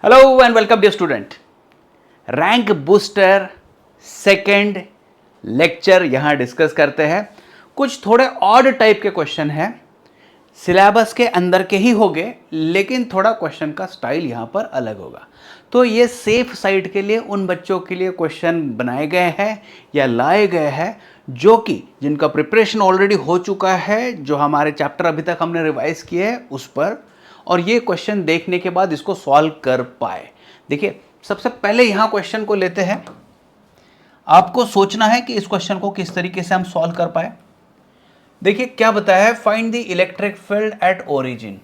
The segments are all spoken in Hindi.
Hello and welcome dear student. Rank booster second lecture यहां डिस्कस करते हैं। कुछ थोड़े ऑड टाइप के क्वेश्चन हैं, सिलेबस के अंदर के ही होंगे, लेकिन थोड़ा क्वेश्चन का स्टाइल यहां पर अलग होगा। तो ये सेफ साइड के लिए उन बच्चों के लिए क्वेश्चन बनाए गए हैं या लाए गए हैं जो कि जिनका प्रिपरेशन ऑलरेडी हो चुका है, जो हमारे चैप्टर अभी तक हमने रिवाइज किए हैं उस पर, और ये क्वेश्चन देखने के बाद इसको सॉल्व कर पाए। देखिए, सबसे पहले यहां क्वेश्चन को लेते हैं। आपको सोचना है कि इस क्वेश्चन को किस तरीके से हम सॉल्व कर पाए। देखिए क्या बताया है, find the electric field at origin,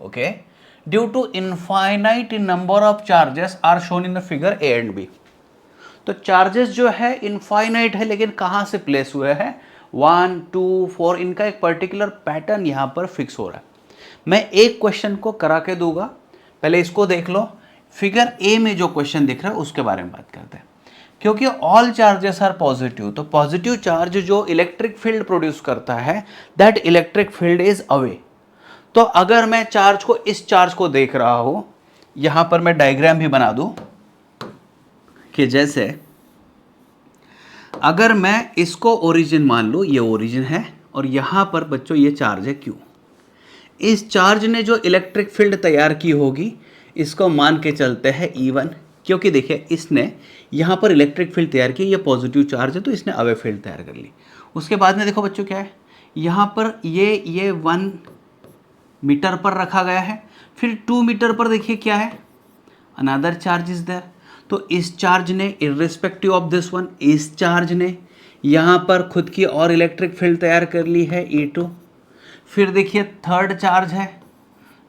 okay, due to infinite number of charges are shown in the figure A and B. तो चार्जेस जो है इनफाइनाइट है, लेकिन कहां से प्लेस हुए हैं, 1 2 4, इनका एक पर्टिकुलर पैटर्न यहां पर फिक्स हो रहा है। मैं एक क्वेश्चन को करा के दूंगा, पहले इसको देख लो। फिगर ए में जो क्वेश्चन दिख रहा है उसके बारे में बात करते हैं। क्योंकि ऑल चार्जेस आर पॉजिटिव, तो पॉजिटिव चार्ज जो इलेक्ट्रिक फील्ड प्रोड्यूस करता है, that electric field is away. तो अगर मैं चार्ज को, इस चार्ज को देख रहा हूं, यहां पर मैं डायग्राम भी बना दूं कि जैसे अगर मैं इसको ओरिजिन मान लूं, ये ओरिजिन है और यहां पर बच्चों ये चार्ज है क्यू। इस चार्ज ने जो इलेक्ट्रिक फील्ड तैयार की होगी, इसको मान के चलते हैं E1, क्योंकि देखिए इसने यहाँ पर इलेक्ट्रिक फील्ड तैयार की, ये पॉजिटिव चार्ज है तो इसने अवे फील्ड तैयार कर ली। उसके बाद में देखो बच्चों क्या है, यहाँ पर ये 1 मीटर पर रखा गया है, फिर 2 मीटर पर देखिए क्या है, अनदर चार्ज इज देयर। तो इस चार्ज ने इर्रिस्पेक्टिव ऑफ दिस वन, इस चार्ज ने यहाँ पर खुद की और इलेक्ट्रिक फील्ड तैयार कर ली है E2। फिर देखिए थर्ड चार्ज है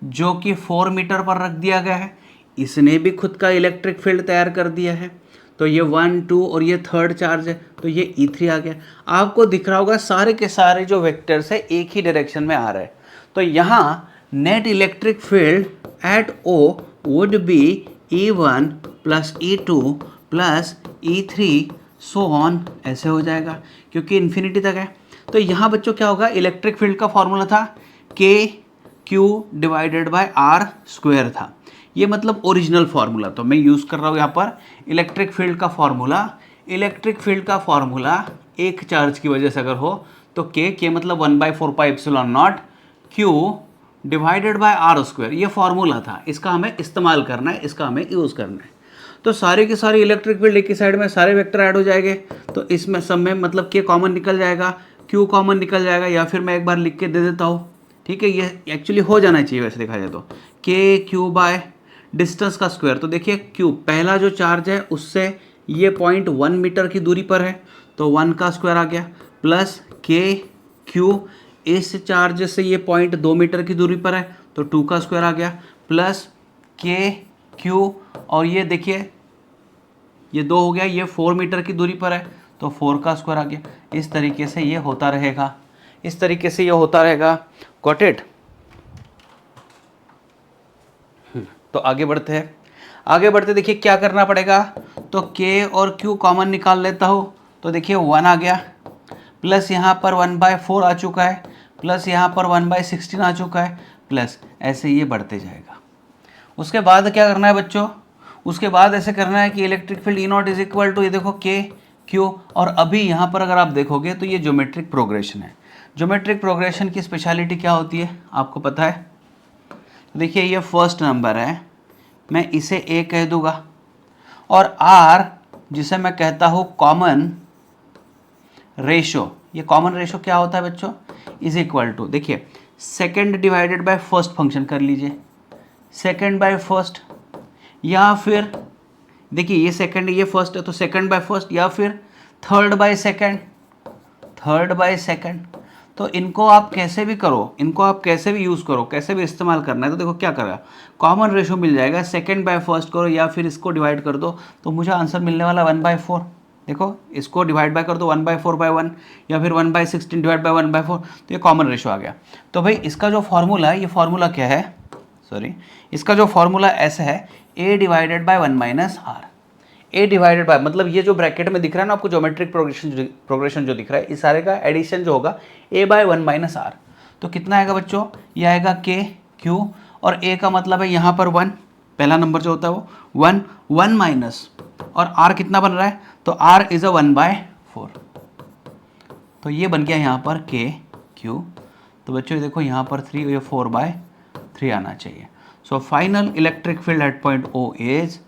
जो कि 4 मीटर पर रख दिया गया है, इसने भी खुद का इलेक्ट्रिक फील्ड तैयार कर दिया है। तो ये 1 2 और ये थर्ड चार्ज है, तो ये E3 आ गया। आपको दिख रहा होगा सारे के सारे जो वेक्टर्स है एक ही डायरेक्शन में आ रहे हैं। तो यहाँ net electric field eight O would be E1 plus E2 plus E3 so on, ऐसे हो जाएगा क्योंकि इन्फिनिटी तक है। तो यहाँ बच्चों क्या होगा, इलेक्ट्रिक फील्ड का फॉर्मूला था KQ divided by R square था। ये मतलब ओरिजिनल फार्मूला, तो मैं यूज़ कर रहा हूँ यहाँ पर इलेक्ट्रिक फील्ड का फार्मूला। इलेक्ट्रिक फील्ड का फार्मूला एक चार्ज की वजह से अगर हो तो K मतलब 1/4 पाई epsilon not Q divided by R square, ये फार्मूला था। इसका हमें इस्तेमाल करना है, इसका हमें यूज़ करना है। तो सारे के सारे इलेक्ट्रिक फील्ड एक ही साइड में, सारे वेक्टर ऐड हो जाएंगे। तो इसमें सब में मतलब K कॉमन निकल जाएगा, Q कॉमन निकल जाएगा, या फिर मैं एक बार लिख के दे देता हूँ, ठीक है। ये एक्चुअली हो जाना चाहिए वैसे देखा जाए तो, KQ बाय डिस्टेंस का स्क्वायर। तो देखिए Q पहला जो चार्ज है उससे ये पॉइंट 1 मीटर की दूरी पर है, तो 1 का स्क्वायर आ गया, प्लस KQ इस चार्ज से ये पॉइंट 2 मीटर की दूरी पर है, तो 2 का स्क्वायर आ गया, प्लस KQ और ये देखिए ये 2 हो गया, ये 4 मीटर की दूरी पर है तो 4 का स्क्वायर आ गया। इस तरीके से ये होता रहेगा, इस तरीके से ये होता रहेगा। Got it. तो आगे बढ़ते हैं, आगे बढ़ते देखिए क्या करना पड़ेगा। तो K और Q कॉमन निकाल लेता हूँ, तो देखिए 1 आ गया, प्लस यहाँ पर 1/4 आ चुका है, प्लस यहाँ पर 1/16 आ चुका है, प्लस ऐसे ये बढ़ते जाएगा। उसके बाद क्या करना है बच्चों, उसके बाद ऐसे करना है कि electric field E0 is equal to, ये देखो KQ, और अभी यहाँ पर अगर आप देखोगे तो ये ज्योमेट्रिक प्रोग्रेशन है। ज्योमेट्रिक प्रोग्रेशन की स्पेशलिटी क्या होती है आपको पता है। देखिए ये फर्स्ट नंबर है, मैं इसे A कह दूंगा, और R जिसे मैं कहता हूँ कॉमन रेशो, ये कॉमन रेशो क्या होता है बच्चों, इज इक्वल टू, देखिए second divided by first function कर लीजिए, सेकेंड बाय फर्स्ट, या फिर देखिए ये सेकेंड ये फर्स्ट है तो सेकेंड बाय फर्स्ट, या फिर third by second, third by second. तो इनको आप कैसे भी करो, इनको आप कैसे भी यूज़ करो, कैसे भी इस्तेमाल करना है। तो देखो क्या करेगा, कॉमन रेशो मिल जाएगा, सेकेंड बाय फर्स्ट करो या फिर इसको डिवाइड कर दो, तो मुझे आंसर मिलने वाला 1/4। देखो इसको डिवाइड बाय कर दो 1/4/1, या फिर 1/16 डिवाइड बाय 1/4, तो ये कॉमन रेशो आ गया। तो भाई इसका जो फॉर्मूला है, ये फॉर्मूला क्या है, सॉरी, इसका जो फॉर्मूला ऐसा है, A divided by 1 - R। A divided bye मतलब ये जो ब्रैकेट में दिख रहा है ना आपको, ज्योमेट्रिक प्रोग्रेशन जो दिख रहा है, इस सारे का एडिशन जो होगा A/1 - R। तो कितना आएगा बच्चों, ये आएगा KQ, और A का मतलब है यहाँ पर 1, पहला नंबर जो होता है वो 1, 1 माइनस, और r कितना बन रहा है, तो r इज अ 1/4, तो ये बन गया यहाँ पर k q। तो बच्चों देखो यहाँ पर 3, ये 4/3 आना चाहिए। So final electric field eight point O is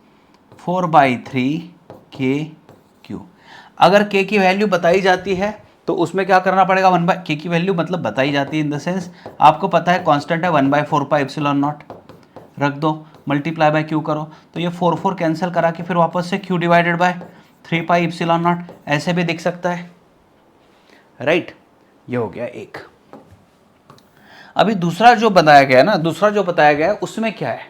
4/3 k q। अगर k की वैल्यू बताई जाती है तो उसमें क्या करना पड़ेगा, k की वैल्यू मतलब बताई जाती है इन द सेंस आपको पता है कांस्टेंट है 1/4 पाई एप्सिलॉन नॉट, रख दो, मल्टीप्लाई बाय q करो, तो ये 4 कैंसिल करा के फिर वापस से q divided bye 3 pi epsilon not, ऐसे भी दिख सकता है, राइट। ये हो गया एक। अभी दूसरा जो बताया गया है ना, दूसरा जो बताया गया है उसमें क्या है,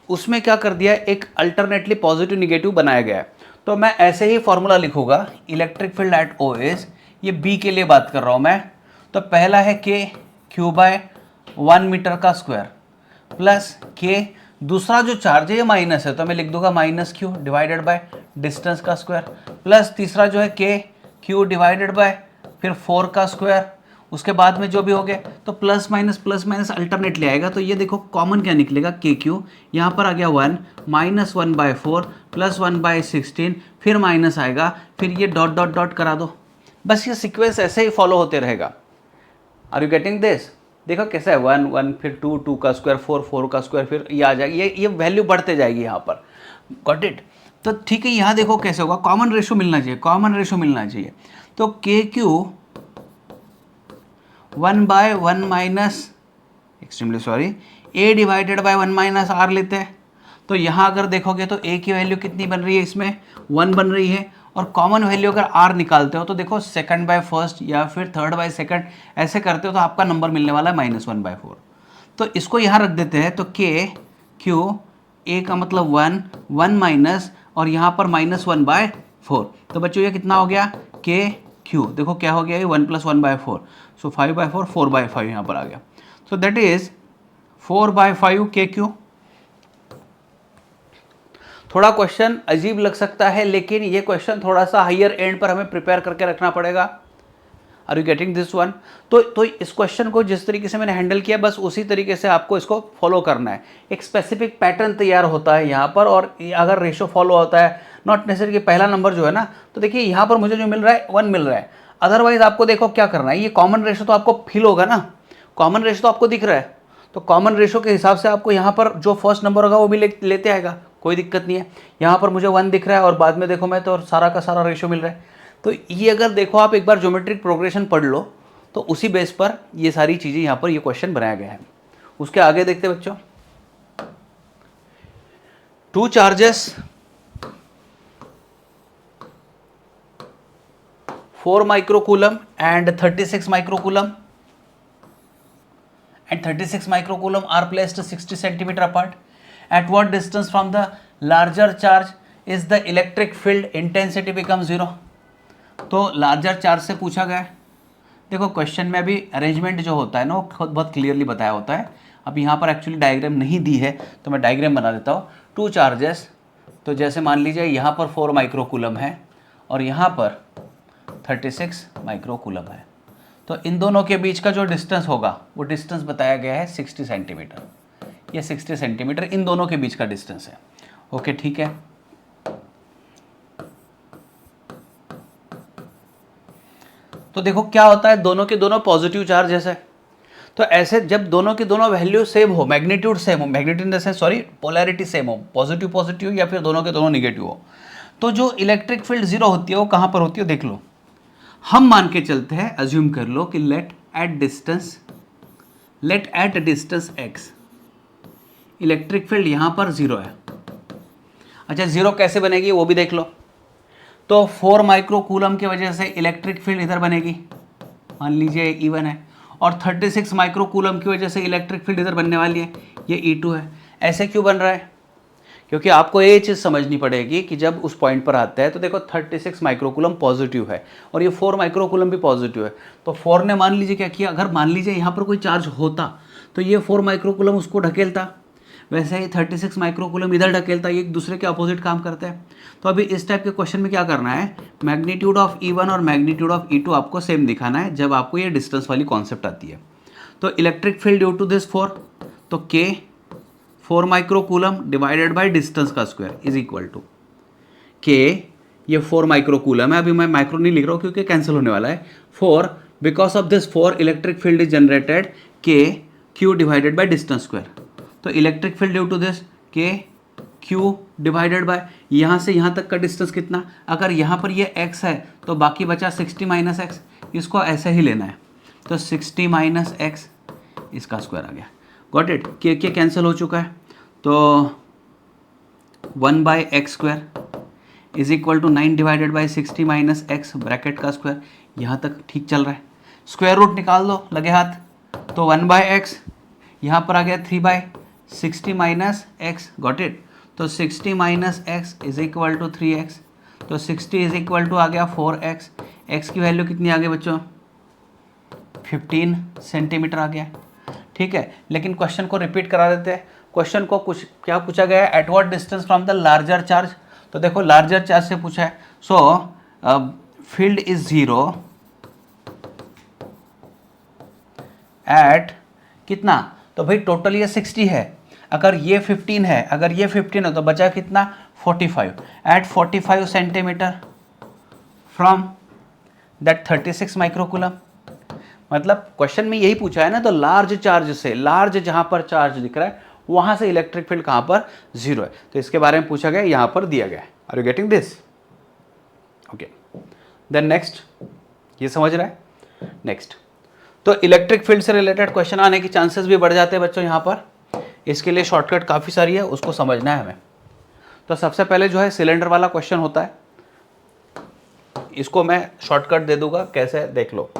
उसमें क्या कर दिया है, एक अल्टरनेटली पॉजिटिव निगेटिव बनाया गया है। तो मैं ऐसे ही फॉर्मूला लिखूंगा, electric field at O is, ये बी के लिए बात कर रहा हूं मैं, तो पहला है के क्यू बाय 1 मीटर का स्क्वायर प्लस के, दूसरा जो चार्ज है ये माइनस है तो मैं लिख दूंगा minus q divided by distance का स्क्वायर, प्लस तीसरा जो है के क्यू डिवाइडेड बाय फिर 4 का स्क्वायर, उसके बाद में जो भी हो गया तो प्लस माइनस अल्टरनेटली आएगा। तो ये देखो कॉमन क्या निकलेगा, के क्यू, यहाँ पर आ गया 1 माइनस 1/4 प्लस 1/16, फिर माइनस आएगा, फिर ये डॉट डॉट डॉट करा दो, बस ये सीक्वेंस ऐसे ही फॉलो होते रहेगा। Are you getting this? देखो कैसा है, 1 1 फिर 2 2 का स्क्वायर 4 4 का स्क्वायर, फिर ये आ जाएगी, ये वैल्यू बढ़ते जाएगी यहाँ पर, गॉट इट। तो ठीक है, यहाँ देखो कैसे होगा, कॉमन रेशो मिलना चाहिए, कॉमन रेशो मिलना चाहिए। तो K Q 1/1 minus, extremely sorry, a divided by 1 minus R लेते हैं। तो यहाँ अगर देखोगे तो a की वैल्यू कितनी बन रही है, इसमें 1 बन रही है, और कॉमन वैल्यू अगर r निकालते हो तो देखो सेकंड बाय फर्स्ट या फिर थर्ड बाय सेकंड ऐसे करते हो तो आपका नंबर मिलने वाला है -1/4। तो इसको यहाँ रख देते हैं, तो k q a का मतलब 1 1 माइनस और यहाँ पर -1/4, तो बच्चों ये कितना हो गया, k q, देखो क्या हो गया, ये 1 + 1/4, सो 5/4 4/5 यहाँ पर आ गया। सो दैट इज 4/5 के क्यू। थोड़ा क्वेश्चन अजीब लग सकता है लेकिन ये क्वेश्चन थोड़ा सा हायर एंड पर हमें प्रिपेयर करके रखना पड़ेगा। Are you getting this one? तो इस क्वेश्चन को जिस तरीके से मैंने हैंडल किया बस उसी तरीके से आपको इसको फॉलो करना है। एक स्पेसिफिक पैटर्न तैयार होता है यहाँ पर, और अगर रेशो फॉलो होता है, नॉट नेसेसरी कि पहला नंबर जो है ना, तो देखिए यहाँ पर मुझे जो मिल रहा है 1 मिल रहा है, अदरवाइज आपको देखो क्या करना है, ये कॉमन रेशो तो आपको फील होगा ना, कॉमन रेशो तो आपको दिख रहा है, तो कॉमन रेशो के हिसाब से आपको यहाँ पर जो फर्स्ट नंबर होगा वो भी लेते आएगा, कोई दिक्कत नहीं है। यहाँ पर मुझे 1 दिख रहा है और बाद में देखो मैं तो सारा का सारा रेशो मिल रहा है। तो ये अगर देखो आप एक बार ज्योमेट्रिक प्रोग्रेशन पढ़ लो तो उसी बेस पर ये सारी चीज़ें यहाँ पर ये क्वेश्चन बनाया गया है। उसके आगे देखते बच्चों, 2 charges 4 microcoulomb and 36 microcoulomb and 36 microcoulomb are placed 60 centimeter apart. At what distance from the larger charge is the electric field intensity becomes 0? तो लार्जर चार्ज से पूछा गया है। देखो क्वेश्चन में अभी अरेंजमेंट जो होता है ना वो खुद बहुत क्लियरली बताया होता है। अब यहाँ पर एक्चुअली डायग्राम नहीं दी है तो मैं डायग्राम बना देता हूँ। 2 चार्जेस, तो जैसे मान लीजिए यहाँ पर 4 माइक्रोकूलम है और यहाँ पर 36 माइक्रोकूलम है, तो इन दोनों के बीच का जो डिस्टेंस होगा वो डिस्टेंस बताया गया है 60 सेंटीमीटर। ये 60 सेंटीमीटर इन दोनों के बीच का डिस्टेंस है। ओके ठीक है। तो देखो क्या होता है, दोनों के दोनों पॉजिटिव चार्जेस है, तो ऐसे जब दोनों की दोनों वैल्यू सेम हो, मैग्नीट्यूड सेम हो, magnitude in the sense sorry polarity same हो, पॉजिटिव पॉजिटिव या फिर दोनों के दोनों निगेटिव हो, तो जो इलेक्ट्रिक फील्ड 0 होती है वो कहाँ पर होती है देख लो। हम मान के चलते हैं, अज्यूम कर लो कि let at distance x electric field यहाँ पर 0 है। अच्छा 0 कैसे बनेगी वो भी देख लो। तो 4 माइक्रोकूलम की वजह से इलेक्ट्रिक फील्ड इधर बनेगी, मान लीजिए E1 है, और 36 माइक्रोकूलम की वजह से इलेक्ट्रिक फील्ड इधर बनने वाली है, ये E2 है। ऐसे क्यों बन रहा है? क्योंकि आपको ये चीज़ समझनी पड़ेगी कि जब उस पॉइंट पर आता है तो देखो 36 माइक्रोकूलम पॉजिटिव है और ये 4 माइक्रोकूलम भी पॉजिटिव है, तो 4 ने मान लीजिए क्या किया, अगर मान लीजिए यहाँ पर कोई चार्ज होता तो ये 4 माइक्रोकूलम उसको ढकेलता, वैसे ही 36 माइक्रोकूलम इधर ढकेलता, ये एक दूसरे के अपोजिट काम करते हैं। तो अभी इस टाइप के क्वेश्चन में क्या करना है, मैग्नीट्यूड ऑफ E1 और मैग्नीट्यूड ऑफ E2 आपको सेम दिखाना है जब आपको ये डिस्टेंस वाली कॉन्सेप्ट आती है। तो electric field due to this 4, तो K 4 microcoulomb divided by distance का square is equal to K, ये 4 माइक्रोकूलम है, अभी मैं माइक्रो नहीं लिख रहा हूँ क्योंकि कैंसिल होने वाला है, 4 because of this 4 electric field is generated K q divided by distance square. तो electric field due to this K q divided by यहाँ से यहाँ तक का डिस्टेंस कितना, अगर यहाँ पर ये x है तो बाकी बचा 60 माइनस एक्स, इसको ऐसे ही लेना है, तो 60 माइनस एक्स इसका स्क्वायर आ गया। गॉट इट, के कैंसिल हो चुका है, तो 1 by X square is equal to 9 divided by 60 minus X bracket का स्क्वायर, यहाँ तक ठीक चल रहा है। स्क्वायर रूट निकाल दो लगे हाथ, तो 1 बाई एक्स यहाँ पर आ गया 3 by 60 minus X, got it, तो 60 minus X is equal to 3x, तो 60 इज इक्वल टू आ गया 4x, x की वैल्यू कितनी आ गई बच्चों 15 सेंटीमीटर आ गया। ठीक है, लेकिन क्वेश्चन को रिपीट करा देते हैं। क्वेश्चन को कुछ क्या पूछा गया है, at what distance from the larger charge, तो देखो लार्जर चार्ज से पूछा है, सो फील्ड इज 0 एट कितना, तो भाई टोटल ये 60 है, अगर ये 15 है, अगर ये 15 है तो बचा कितना 45, at 45 centimetre from that 36 microcoulomb. मतलब क्वेश्चन में यही पूछा है ना, तो लार्ज चार्ज से, लार्ज जहां पर चार्ज दिख रहा है वहां से इलेक्ट्रिक फील्ड कहां पर 0 है, तो इसके बारे में पूछा गया, यहां पर दिया गया है। Are you getting this? Okay, then next, ये समझ रहा है? नेक्स्ट, तो इलेक्ट्रिक फील्ड से रिलेटेड क्वेश्चन आने के चांसेस भी बढ़ जाते हैं बच्चों यहाँ पर। इसके लिए शॉर्टकट काफ़ी सारी है, उसको समझना है हमें। तो सबसे पहले जो है सिलेंडर वाला क्वेश्चन होता है, इसको मैं शॉर्टकट दे दूंगा, कैसे देख लो।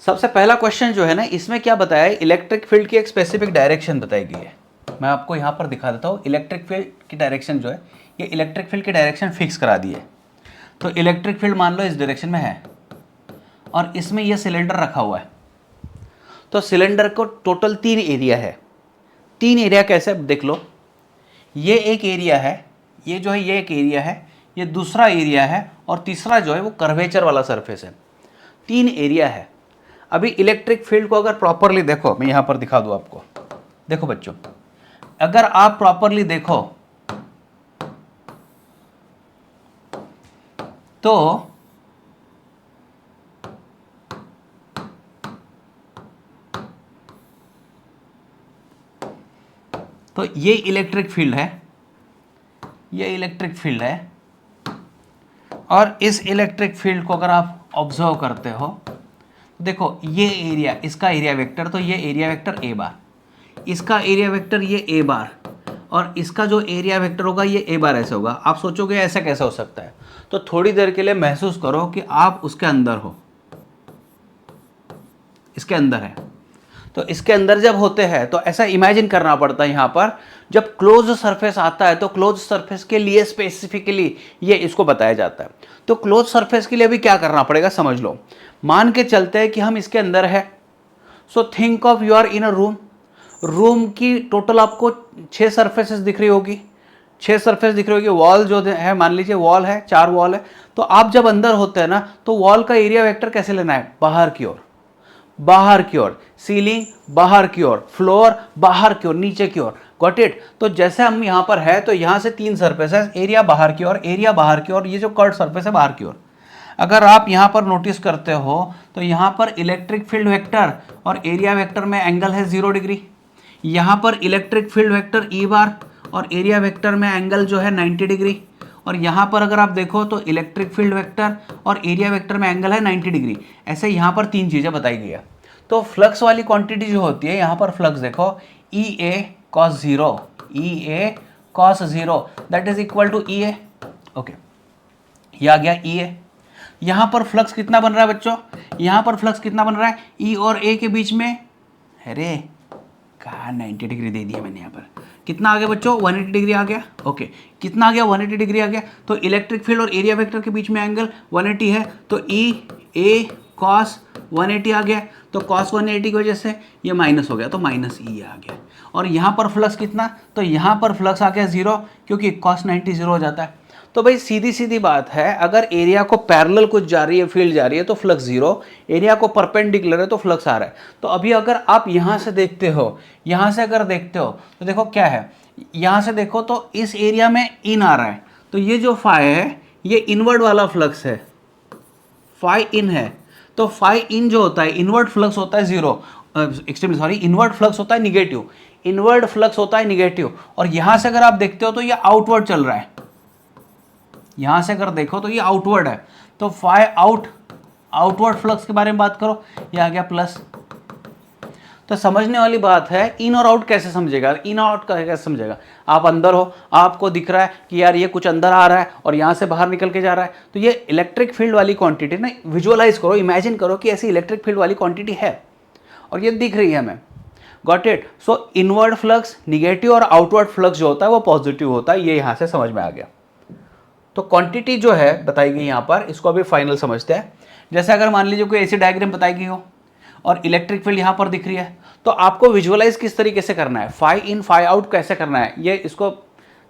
सबसे पहला क्वेश्चन जो है ना, इसमें क्या बताया है, इलेक्ट्रिक फील्ड की एक स्पेसिफिक डायरेक्शन बताई गई है। मैं आपको यहाँ पर दिखा देता हूँ, इलेक्ट्रिक फील्ड की डायरेक्शन जो है, ये इलेक्ट्रिक फील्ड की डायरेक्शन फिक्स करा दी है। तो इलेक्ट्रिक फील्ड मान लो इस डायरेक्शन में है और इसमें यह सिलेंडर रखा हुआ है, तो सिलेंडर को टोटल 3 एरिया है। 3 एरिया कैसे, देख लो, ये एक एरिया है, ये जो है ये एक एरिया है, ये दूसरा एरिया है, और तीसरा जो है वो कर्वेचर वाला सरफेस है। 3 एरिया है। अभी इलेक्ट्रिक फील्ड को अगर प्रॉपरली देखो, मैं यहाँ पर दिखा दूँ आपको, देखो बच्चों, अगर आप प्रॉपरली देखो तो ये इलेक्ट्रिक फील्ड है, ये इलेक्ट्रिक फील्ड है, और इस इलेक्ट्रिक फील्ड को अगर आप ऑब्जर्व करते हो, देखो ये एरिया, इसका एरिया वेक्टर, तो ये एरिया वेक्टर ए बार, इसका एरिया वेक्टर ये ए बार, और इसका जो एरिया वेक्टर होगा ये ए बार ऐसे होगा। आप सोचोगे ऐसा कैसे हो सकता है, तो थोड़ी देर के लिए महसूस करो कि आप उसके अंदर हो, इसके अंदर है। तो इसके अंदर जब होते हैं तो ऐसा इमेजिन करना पड़ता है, यहाँ पर जब क्लोज सरफेस आता है तो क्लोज सरफेस के लिए स्पेसिफिकली ये इसको बताया जाता है। तो क्लोज सरफेस के लिए भी क्या करना पड़ेगा समझ लो, मान के चलते हैं कि हम इसके अंदर है, so think of you are in a room, room की टोटल आपको 6 सरफेसेस दिख रही होगी, 6 सरफेस दिख रही होगी, वॉल जो है मान लीजिए वॉल है, 4 वॉल है, तो आप जब अंदर होते हैं ना, तो वॉल का एरिया वेक्टर कैसे लेना है, बाहर की ओर, बाहर की ओर, सीलिंग बाहर की ओर, फ्लोर बाहर की ओर, नीचे की ओर, गॉट इट। तो जैसे हम यहाँ पर है, तो यहाँ से 3 सरफेस है, एरिया बाहर की ओर, एरिया बाहर की ओर, ये जो कर्व सरफेस है बाहर की ओर। अगर आप यहाँ पर नोटिस करते हो तो यहाँ पर इलेक्ट्रिक फील्ड वेक्टर और एरिया वेक्टर में एंगल है 0 डिग्री, यहाँ पर इलेक्ट्रिक फील्ड वेक्टर ई बार और एरिया वेक्टर में एंगल जो है 90 डिग्री, और यहाँ पर अगर आप देखो तो इलेक्ट्रिक फील्ड वेक्टर और एरिया वेक्टर में एंगल है 90 डिग्री। ऐसे यहाँ पर 3 चीज़ें बताई गई है। तो फ्लक्स वाली क्वांटिटी जो होती है, यहाँ पर फ्लक्स देखो E A cos 0, E A cos 0 that is equal to E A. Okay, ये आ गया ई ए। यहाँ पर फ्लक्स कितना बन रहा है बच्चों, यहाँ पर फ्लक्स कितना बन रहा है, ई और ए के बीच में, अरे कहाँ 90 डिग्री दे दिया मैंने, यहाँ पर कितना आ गया बच्चों 180 डिग्री आ गया। ओके, कितना आ गया 180 डिग्री आ गया। तो इलेक्ट्रिक फील्ड और एरिया वेक्टर के बीच में एंगल 180 है, तो ई ए कॉस 180 आ गया, तो कॉस 180 की वजह से ये माइनस हो गया, तो माइनस ई आ गया। और यहाँ पर फ्लक्स कितना, तो यहाँ पर फ्लक्स आ गया 0, क्योंकि कॉस 90 0 हो जाता है। तो भाई सीधी सीधी बात है, अगर एरिया को पैरेलल कुछ जा रही है, फील्ड जा रही है तो फ्लक्स जीरो, एरिया को परपेंडिकुलर है तो फ्लक्स आ रहा है। तो अभी अगर आप यहाँ से देखते हो, यहाँ से अगर देखते हो तो देखो क्या है, यहाँ से देखो तो इस एरिया में इन आ रहा है, तो ये जो फाई है ये इनवर्ड वाला फ्लक्स है, फाई इन है। तो फाई इन जो होता है, इनवर्ड फ्लक्स होता है zero, extremely sorry, inward flux होता है निगेटिव, इनवर्ड फ्लक्स होता है निगेटिव। और यहां से अगर आप देखते हो तो ये आउटवर्ड चल रहा है, यहां से अगर देखो तो ये आउटवर्ड है, तो फाई आउट, आउटवर्ड फ्लक्स के बारे में बात करो, ये आ गया प्लस। तो समझने वाली बात है, इन और आउट कैसे समझेगा, इन और आउट कैसे समझेगा। आप अंदर हो, आपको दिख रहा है कि यार ये कुछ अंदर आ रहा है और यहाँ से बाहर निकल के जा रहा है, तो ये इलेक्ट्रिक फील्ड वाली क्वांटिटी ना, विजुअलाइज करो, इमेजिन करो कि ऐसी इलेक्ट्रिक फील्ड वाली क्वांटिटी है और ये दिख रही है हमें। Got it. So inward flux negative और आउटवर्ड फ्लक्स जो होता है वो पॉजिटिव होता है, ये यहाँ से समझ में आ गया। तो क्वांटिटी जो है बताई गई यहाँ पर, इसको अभी फाइनल समझते हैं। जैसे अगर मान लीजिए कोई ऐसी डायग्राम बताई गई हो और इलेक्ट्रिक फील्ड यहाँ पर दिख रही है, तो आपको विजुअलाइज किस तरीके से करना है, फाई इन फाई आउट कैसे करना है, ये इसको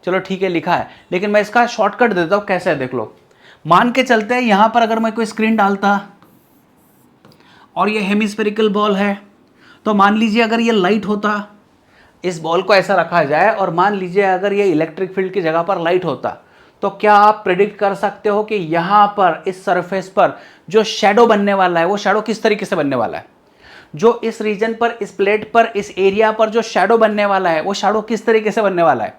चलो ठीक है लिखा है, लेकिन मैं इसका शॉर्टकट देता हूँ कैसे है, देख लो। मान के चलते हैं यहाँ पर अगर मैं कोई स्क्रीन डालता और ये हेमिस्फेरिकल बॉल है, तो मान लीजिए अगर ये लाइट होता, इस बॉल को ऐसा रखा जाए और मान लीजिए अगर ये इलेक्ट्रिक फील्ड की जगह पर लाइट होता, तो क्या आप प्रेडिक्ट कर सकते हो कि यहाँ पर इस सरफेस पर जो शेडो बनने वाला है वो शेडो किस तरीके से बनने वाला है, जो इस रीजन पर, इस प्लेट पर, इस एरिया पर जो शेडो बनने वाला है वो शेडो किस तरीके से बनने वाला है,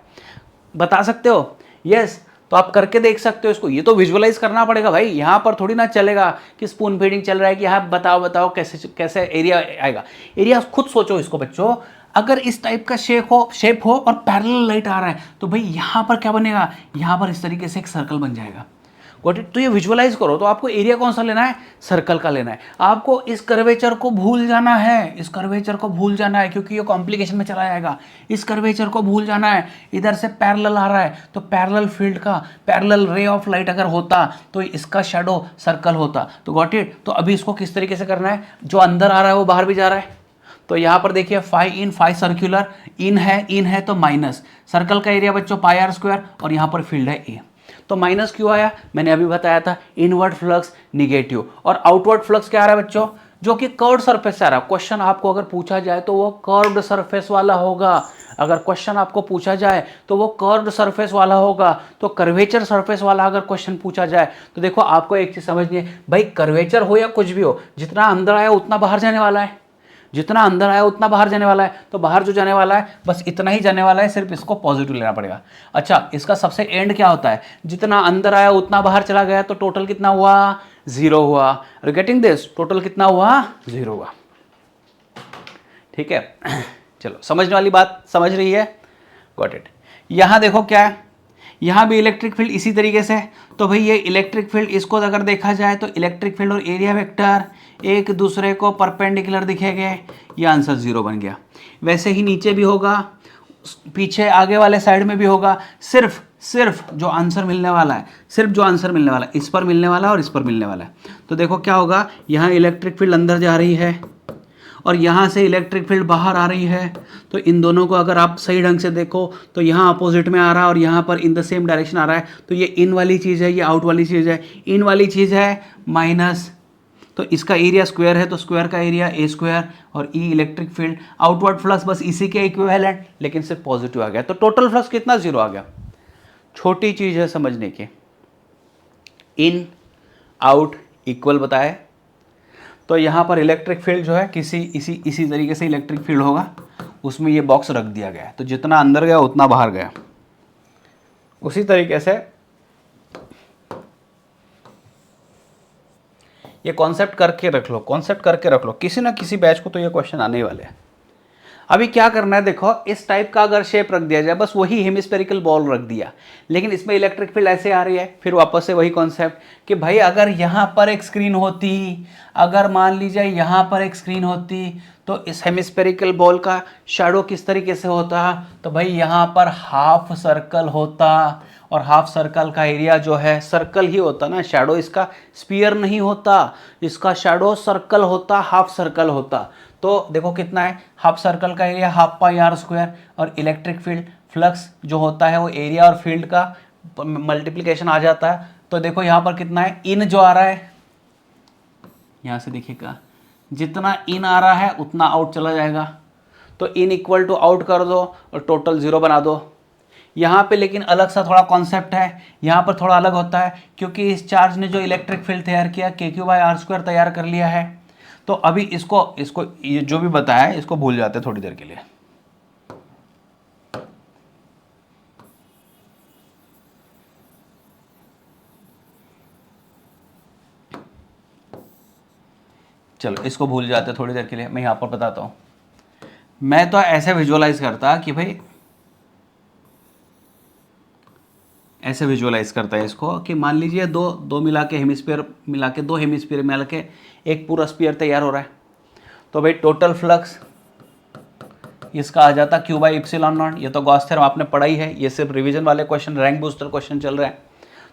बता सकते हो? यस। तो आप करके देख सकते हो इसको, ये तो विजुअलाइज करना पड़ेगा भाई, यहाँ पर थोड़ी ना चलेगा कि स्पून फीडिंग चल रहा है कि हाँ बताओ बताओ कैसे कैसे एरिया आएगा। एरिया खुद सोचो इसको बच्चों, अगर इस टाइप का शेप हो और पैरेलल लाइट आ रहा है तो भाई यहाँ पर क्या बनेगा, यहाँ पर इस तरीके से एक सर्कल बन जाएगा। Got it. तो ये विजुअलाइज करो, तो आपको एरिया कौन सा लेना है, सर्कल का लेना है। आपको इस कर्वेचर को भूल जाना है, इस कर्वेचर को भूल जाना है क्योंकि ये कॉम्प्लिकेशन में चला जाएगा। इस कर्वेचर को भूल जाना है, इधर से पैरेलल आ रहा है तो पैरेलल फील्ड का, पैरेलल रे ऑफ लाइट अगर होता तो इसका शेडो सर्कल होता। तो गॉट इट। तो अभी इसको किस तरीके से करना है, जो अंदर आ रहा है वो बाहर भी जा रहा है, तो यहाँ पर देखिए फाई इन, फाई सर्कुलर, इन है तो माइनस, सर्कल का एरिया बच्चों पाई आर स्क्वायर और यहाँ पर फील्ड है ए, तो माइनस क्यों आया, मैंने अभी बताया था, इनवर्ड फ्लक्स निगेटिव और आउटवर्ड फ्लक्स क्या आ रहा है बच्चों, जो कि कर्व्ड सरफेस से आ रहा है। क्वेश्चन आपको अगर पूछा जाए तो वो कर्व्ड सरफेस वाला होगा, अगर क्वेश्चन आपको पूछा जाए तो वो कर्व्ड सरफेस वाला होगा। तो कर्वेचर सरफेस वाला अगर क्वेश्चन पूछा जाए तो देखो आपको एक चीज समझनी है भाई, कर्वेचर हो या कुछ भी हो, जितना अंदर आया उतना बाहर जाने वाला है, जितना अंदर आया उतना बाहर जाने वाला है, तो बाहर जो जाने वाला है बस इतना ही जाने वाला है, सिर्फ इसको पॉजिटिव लेना पड़ेगा। अच्छा, इसका सबसे एंड क्या होता है, जितना अंदर आया उतना बाहर चला गया, तो टोटल कितना हुआ, 0 हुआ। आर गेटिंग दिस, टोटल कितना हुआ, 0 हुआ। ठीक है, चलो समझने वाली बात समझ रही है, गॉट इट। यहां देखो क्या है, यहाँ भी इलेक्ट्रिक फील्ड इसी तरीके से, तो भाई ये इलेक्ट्रिक फील्ड, इसको अगर देखा जाए तो इलेक्ट्रिक फील्ड और एरिया वेक्टर एक दूसरे को परपेंडिकुलर दिखेंगे, ये आंसर 0 बन गया। वैसे ही नीचे भी होगा, पीछे आगे वाले साइड में भी होगा, सिर्फ जो आंसर मिलने वाला है, सिर्फ जो आंसर मिलने वाला है इस पर मिलने वाला है और इस पर मिलने वाला है। तो देखो क्या होगा, यहाँ इलेक्ट्रिक फील्ड अंदर जा रही है और यहाँ से इलेक्ट्रिक फील्ड बाहर आ रही है, तो इन दोनों को अगर आप सही ढंग से देखो तो यहाँ अपोजिट में आ रहा है और यहाँ पर इन द सेम डायरेक्शन आ रहा है, तो ये इन वाली चीज़ है, ये आउट वाली चीज़ है, इन वाली चीज़ है माइनस, तो इसका एरिया स्क्वायर है तो स्क्वायर का एरिया ए स्क्वायर, और ई इलेक्ट्रिक फील्ड, आउटवर्ड फ्लक्स बस इसी के इक्विवेलेंट, लेकिन सिर्फ पॉजिटिव आ गया, तो टोटल फ्लक्स कितना, 0 आ गया। छोटी चीज़ है समझने की, इन आउट इक्वल बताए, तो यहाँ पर इलेक्ट्रिक फील्ड जो है इसी तरीके से इलेक्ट्रिक फील्ड होगा, उसमें ये बॉक्स रख दिया गया है, तो जितना अंदर गया उतना बाहर गया। उसी तरीके से ये कॉन्सेप्ट करके रख लो, किसी ना किसी बैच को तो ये क्वेश्चन आने ही वाले हैं। अभी क्या करना है, देखो इस टाइप का अगर शेप रख दिया जाए, बस वही हेमिस्फेरिकल बॉल रख दिया, लेकिन इसमें इलेक्ट्रिक फील्ड ऐसे आ रही है, फिर वापस से वही कॉन्सेप्ट कि भाई अगर यहाँ पर एक स्क्रीन होती, अगर मान लीजिए यहाँ पर एक स्क्रीन होती, तो इस हेमिस्फेरिकल बॉल का शैडो किस तरीके से होता, तो भाई यहाँ पर हाफ सर्कल होता, और हाफ सर्कल का एरिया जो है सर्कल ही होता ना, शैडो इसका स्फीयर नहीं होता, इसका शैडो सर्कल होता, हाफ सर्कल होता। तो देखो कितना है, हाफ सर्कल का area half pi R square, और इलेक्ट्रिक फील्ड फ्लक्स जो होता है वो एरिया और फील्ड का मल्टीप्लिकेशन आ जाता है। तो देखो यहाँ पर कितना है, इन जो आ रहा है, यहाँ से देखिएगा जितना इन आ रहा है उतना आउट चला जाएगा, तो इन इक्वल टू आउट कर दो और टोटल 0 बना दो। यहाँ पे लेकिन अलग सा थोड़ा कॉन्सेप्ट है, यहाँ पर थोड़ा अलग होता है, क्योंकि इस चार्ज ने जो इलेक्ट्रिक फील्ड तैयार किया KQ/R² तैयार कर लिया है। तो अभी इसको इसको ये जो भी बताया है इसको भूल जाते हैं थोड़ी देर के लिए। चलो इसको भूल जाते थोड़ी देर के लिए, मैं यहाँ पर बताता हूँ। मैं तो ऐसे विजुअलाइज करता कि भाई ऐसे विजुअलाइज करता है इसको कि मान लीजिए दो मिला के हेमिस्फीयर मिला के, दो हेमिस्फीयर मिला के एक पूरा स्फीयर तैयार हो रहा है। तो भाई टोटल फ्लक्स इसका आ जाता Q/ε0। ये तो गॉस थ्योरम आपने पढ़ा ही है, ये सिर्फ रिवीजन वाले क्वेश्चन, रैंक बूस्टर क्वेश्चन चल रहे हैं।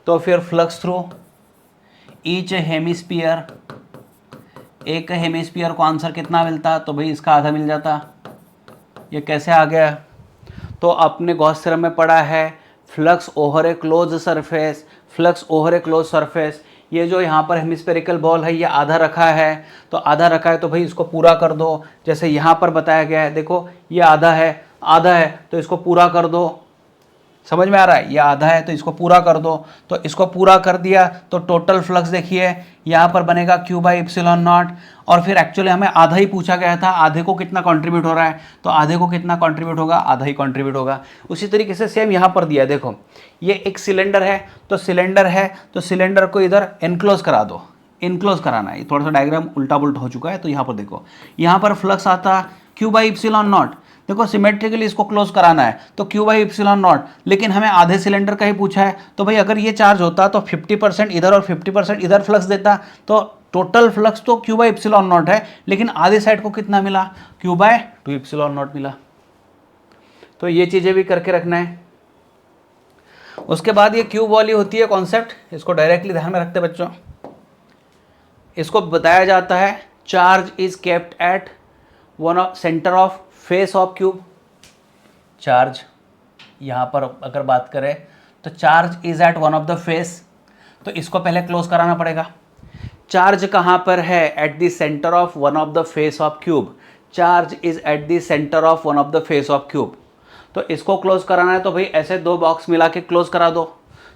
तो फिर फ्लक्स थ्रू ईच हेमिस्फीयर, एक हेमिस्फीयर को आंसर कितना मिलता, तो भाई इसका आधा मिल जाता। ये कैसे आ गया, तो आपने गॉस थ्योरम में पढ़ा है flux over a close surface, flux over a close surface. ये जो यहाँ पर हेमिस्फेरिकल बॉल है ये आधा रखा है, तो आधा रखा है तो भाई इसको पूरा कर दो। जैसे यहाँ पर बताया गया है, देखो ये आधा है तो इसको पूरा कर दो। समझ में आ रहा है, ये आधा है तो इसको पूरा कर दो। तो इसको पूरा कर दिया तो टोटल फ्लक्स देखिए यहाँ पर बनेगा Q/ε0। और फिर एक्चुअली हमें आधा ही पूछा गया था, आधे को कितना कंट्रीब्यूट हो रहा है, तो आधे को कितना कंट्रीब्यूट होगा, आधा ही कंट्रीब्यूट होगा। उसी तरीके से सेम यहाँ पर दिया है, देखो ये एक सिलेंडर है, तो सिलेंडर को इधर एनक्लोज करा दो, इनक्लोज कराना है। थोड़ा सा डायग्राम उल्टा पुल्टा हो चुका है, तो यहाँ पर देखो यहाँ पर फ्लक्स आता Q/ε0। देखो सिमेट्रिकली इसको क्लोज कराना है तो Q/ε0, लेकिन हमें आधे सिलेंडर का ही पूछा है। तो भाई अगर ये चार्ज होता तो 50% इधर और 50% इधर फ्लक्स देता, तो टोटल फ्लक्स तो Q/ε0 है, लेकिन आधे साइड को कितना मिला, Q/2ε0 मिला। तो ये चीज़ें भी करके रखना है। उसके बाद ये क्यूब वाली होती है कॉन्सेप्ट, इसको डायरेक्टली ध्यान में रखते बच्चों। इसको बताया जाता है charge is kept at one of centre of face of cube. Charge यहाँ पर अगर बात करें तो charge is at one of the face, तो इसको पहले क्लोज कराना पड़ेगा। चार्ज कहाँ पर है, eight the centre of one of the face of cube. Charge is eight the centre of one of the face of cube. तो इसको क्लोज कराना है तो भाई ऐसे दो बॉक्स मिला के क्लोज करा दो।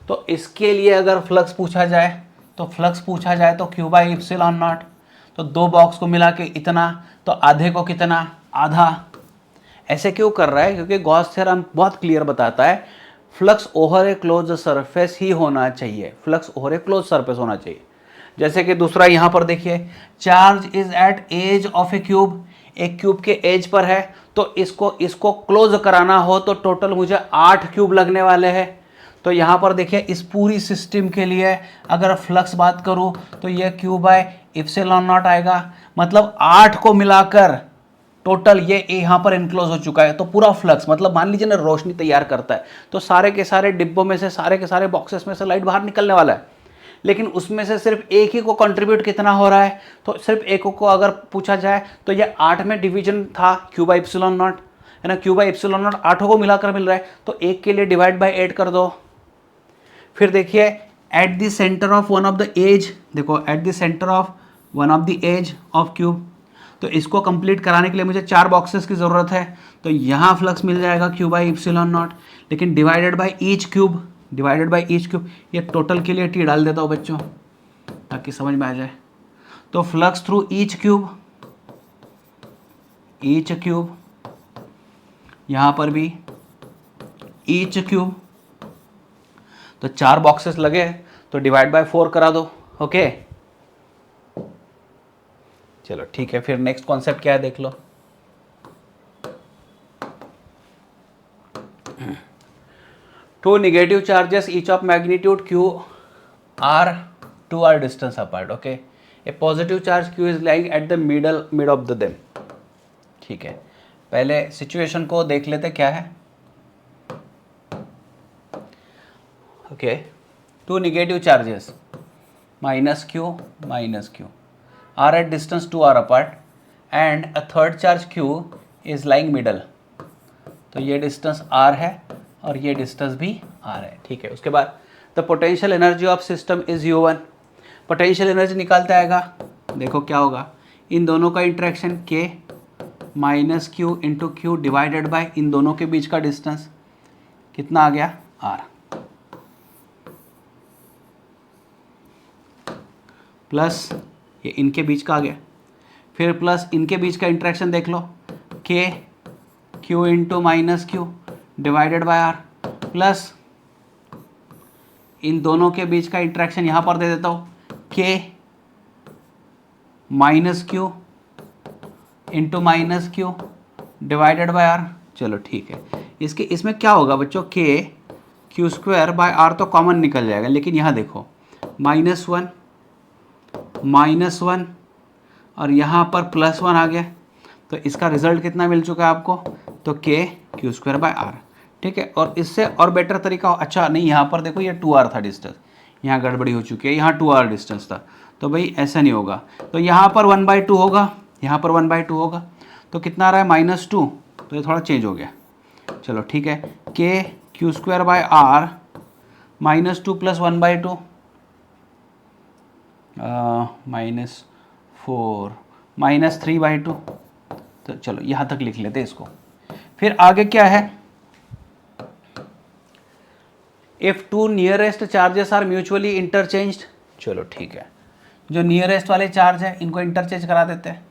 तो इसके लिए अगर फ्लक्स पूछा जाए तो Q/ε0। तो दो बॉक्स को मिला के इतना, तो आधे को कितना, आधा। ऐसे क्यों कर रहा है, क्योंकि गॉस थ्योरम बहुत क्लियर बताता है flux over a close surface ही होना चाहिए, flux over a close surface होना चाहिए। जैसे कि दूसरा यहाँ पर देखिए, charge is at edge of a cube, एक क्यूब के एज पर है, तो इसको क्लोज कराना हो तो टोटल मुझे 8 क्यूब लगने वाले हैं। तो यहाँ पर देखिए इस पूरी सिस्टम के लिए अगर फ्लक्स बात करूँ तो ये Q/ε0 आएगा, मतलब 8 को मिलाकर टोटल ये यहाँ पर इनक्लोज हो चुका है। तो पूरा फ्लक्स, मतलब मान लीजिए ना रोशनी तैयार करता है, तो सारे के सारे डिब्बों में से, सारे के सारे बॉक्सेस में से लाइट बाहर निकलने वाला है, लेकिन उसमें से सिर्फ एक ही को कंट्रीब्यूट कितना हो रहा है, तो सिर्फ एक को अगर पूछा जाए तो ये 8 में डिवीजन था Q/ε0, है ना। Q/ε0 8 को मिलाकर मिल रहा है, तो एक के लिए डिवाइड बाय 8 कर दो। फिर देखिए at the centre of one of the edge, देखो at the centre of one of the edge of cube, तो इसको कंप्लीट कराने के लिए मुझे 4 बॉक्सेस की ज़रूरत है। तो यहाँ फ्लक्स मिल जाएगा Q/ε0, लेकिन डिवाइडेड बाय ईच क्यूब, ये टोटल के लिए T डाल देता हूँ बच्चों ताकि समझ में आ जाए। तो फ्लक्स थ्रू ईच क्यूब, यहाँ पर भी ईच क्यूब, तो 4 बॉक्सेस लगे तो डिवाइड बाय 4 करा दो। ओके चलो ठीक है। फिर नेक्स्ट कॉन्सेप्ट क्या है देख लो। Two negative charges each of magnitude Q are 2 are distance apart. Okay, a positive charge Q is lying at the mid of the them. ठीक है, पहले सिचुएशन को देख लेते क्या है। Okay, two negative charges -Q are at distance 2 are apart and a third charge Q is lying middle। तो ये डिस्टेंस R है और ये डिस्टेंस भी आ रहा है, ठीक है। उसके बाद the potential energy of system is U1, potential energy निकालता आएगा, देखो क्या होगा, इन दोनों का interaction K minus Q into q divided by इन दोनों के बीच का डिस्टेंस कितना आ गया R, प्लस ये इनके बीच का आ गया, फिर प्लस इनके बीच का इंट्रैक्शन देख लो, K Q into minus q divided by R, plus इन दोनों के बीच का इंट्रैक्शन यहाँ पर दे देता हूँ, K minus Q into minus q divided by R। चलो ठीक है, इसमें क्या होगा बच्चों, K Q square by R तो कॉमन निकल जाएगा, लेकिन यहाँ देखो -1 और यहाँ पर +1 आ गया, तो इसका रिजल्ट कितना मिल चुका है आपको, तो K Q square by R, ठीक है। और इससे और बेटर तरीका, अच्छा नहीं, यहाँ पर देखो ये 2R था डिस्टेंस, यहाँ गड़बड़ी हो चुकी है, यहाँ 2R डिस्टेंस था, तो भाई ऐसा नहीं होगा, तो यहाँ पर 1/2 होगा, यहाँ पर 1/2 होगा, तो कितना आ रहा है -2, तो ये थोड़ा चेंज हो गया। चलो ठीक है, K Q square by R -2 + 1/2 -4 -3/2, तो चलो यहाँ तक लिख लेते हैं इसको। फिर आगे क्या है, if two nearest charges are mutually interchanged, चलो ठीक है, जो नियरेस्ट वाले चार्ज है इनको इंटरचेंज करा देते हैं,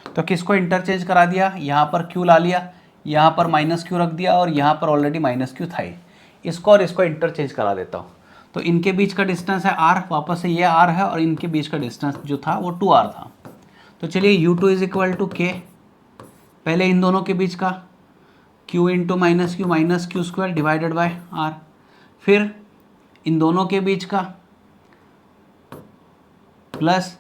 तो किसको इंटरचेंज करा दिया, यहाँ पर Q ला लिया, यहाँ पर -Q रख दिया, और यहाँ पर ऑलरेडी -Q था ही, इसको और इसको इंटरचेंज करा देता हूँ, तो इनके बीच का डिस्टेंस है R, वापस से ये R है, और इनके बीच का डिस्टेंस जो था वो 2R था, तो चलिए U2 = K, पहले इन दोनों के बीच का Q into -Q square divided by R, फिर इन दोनों के बीच का plus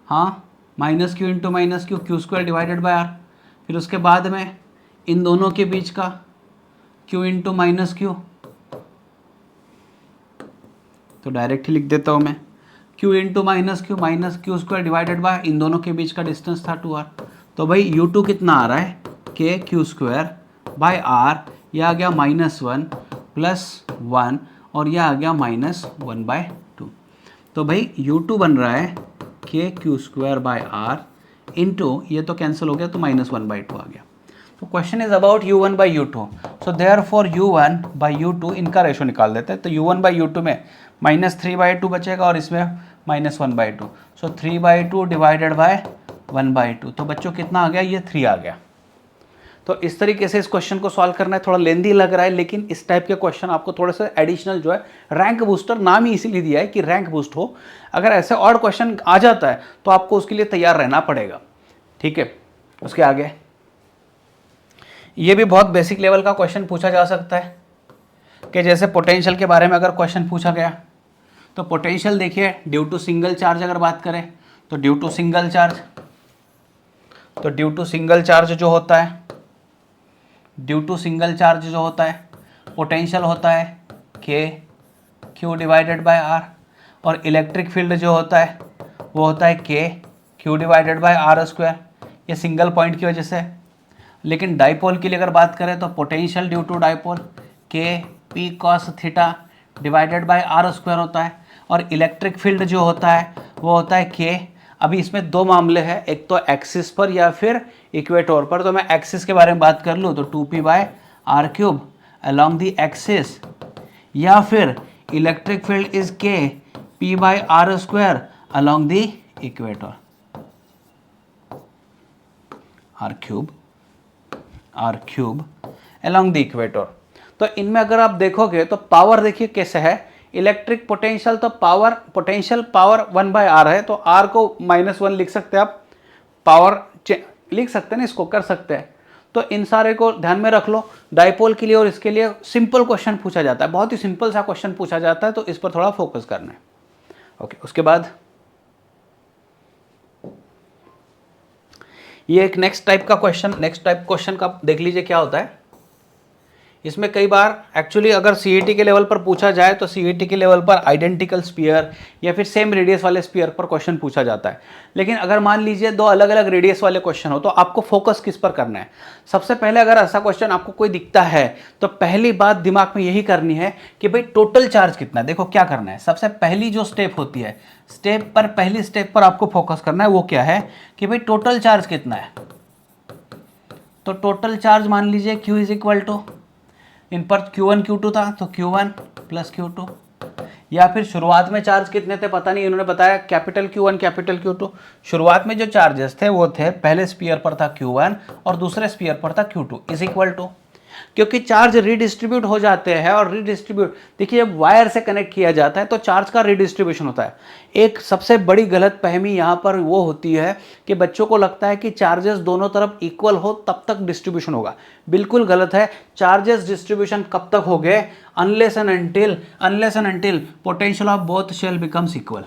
-Q into -Q square divided by R, फिर उसके बाद में इन दोनों के बीच का Q इंटू -Q, तो डायरेक्ट ही लिख देता हूँ मैं, Q into -Q square divided by इन दोनों के बीच का डिस्टेंस था 2R, तो भाई U2 कितना आ रहा है, K Q square by R, यह आ गया -1 + 1, और यह आ गया -1/2, तो भाई U2 बन रहा है K Q square by R into, ये तो कैंसिल हो गया, तो -1/2 आ गया। तो question is about U1/U2, so therefore U1/U2 इनका रेशो निकाल देते हैं, तो U1/U2 में -3/2 बचेगा, और इसमें -1/2, सो 3/2 डिवाइडेड बाय 1/2, तो बच्चों कितना आ गया, ये 3 आ गया। तो इस तरीके से इस क्वेश्चन को सॉल्व करना है, थोड़ा लेंदी लग रहा है, लेकिन इस टाइप के क्वेश्चन आपको थोड़ा सा एडिशनल जो है, रैंक बूस्टर नाम ही इसीलिए दिया है कि रैंक बूस्ट हो, अगर ऐसे और क्वेश्चन आ जाता है तो आपको उसके लिए तैयार रहना पड़ेगा, ठीक है। उसके आगे ये भी बहुत बेसिक लेवल का क्वेश्चन पूछा जा सकता है, कि जैसे पोटेंशियल के बारे में अगर क्वेश्चन पूछा गया, तो पोटेंशियल देखिए ड्यू टू सिंगल चार्ज अगर बात करें, तो ड्यू टू सिंगल चार्ज जो होता है, ड्यू टू सिंगल चार्ज जो होता है, पोटेंशियल होता है K Q divided by R, और इलेक्ट्रिक फील्ड जो होता है वो होता है K Q divided by R², ये सिंगल पॉइंट की वजह से। लेकिन डाइपोल के लिए अगर बात करें, तो potential due to dipole K P cos theta divided by R² होता है, और इलेक्ट्रिक फील्ड जो होता है वो होता है K, अभी इसमें दो मामले हैं, एक तो एक्सिस पर या फिर इक्वेटर पर, तो मैं एक्सिस के बारे में बात कर लूँ तो 2p/r³ along the एक्सिस, या फिर electric field is K p/r² along the equator, r³ along the equator. तो इनमें अगर आप देखोगे तो पावर देखिए कैसे है, इलेक्ट्रिक पोटेंशियल, तो पोटेंशियल पावर 1/r है, तो r को -1 लिख सकते हैं आप, पावर लिख सकते हैं ना, इसको कर सकते हैं। तो इन सारे को ध्यान में रख लो, डाइपोल के लिए और इसके लिए सिंपल क्वेश्चन पूछा जाता है, बहुत ही सिंपल सा क्वेश्चन पूछा जाता है, तो इस पर थोड़ा फोकस करना है। ओके, उसके बाद ये एक नेक्स्ट टाइप क्वेश्चन का देख लीजिए क्या होता है। इसमें कई बार एक्चुअली अगर सीईटी के लेवल पर पूछा जाए तो सीईटी के लेवल पर आइडेंटिकल स्पीयर या फिर सेम रेडियस वाले स्पीयर पर क्वेश्चन पूछा जाता है। लेकिन अगर मान लीजिए दो अलग अलग रेडियस वाले क्वेश्चन हो तो आपको फोकस किस पर करना है? सबसे पहले अगर ऐसा क्वेश्चन आपको कोई दिखता है तो पहली बात दिमाग में यही करनी है कि भाई टोटल चार्ज कितना है। देखो क्या करना है, सबसे पहली जो स्टेप होती है, पहली स्टेप पर आपको फोकस करना है। वो क्या है कि भाई टोटल चार्ज कितना है। तो टोटल चार्ज मान लीजिए Q इज इक्वल टू, इन पर Q1 Q2 था तो Q1 प्लस Q2, या फिर शुरुआत में चार्ज कितने थे पता नहीं, इन्होंने बताया कैपिटल Q1 कैपिटल Q2। शुरुआत में जो चार्जेस थे वो थे, पहले स्पीयर पर था Q1 और दूसरे स्पीयर पर था Q2 इज इक्वल टू, क्योंकि चार्ज रिडिस्ट्रीब्यूट हो जाते हैं और रिडिस्ट्रीब्यूट, देखिए जब वायर से कनेक्ट किया जाता है तो चार्ज का रिडिस्ट्रीब्यूशन होता है। एक सबसे बड़ी गलत फहमी यहाँ पर वो होती है कि बच्चों को लगता है कि चार्जेस दोनों तरफ इक्वल हो तब तक डिस्ट्रीब्यूशन होगा। बिल्कुल गलत है। चार्जेस डिस्ट्रीब्यूशन कब तक हो गए? Unless and until potential of both shell becomes equal.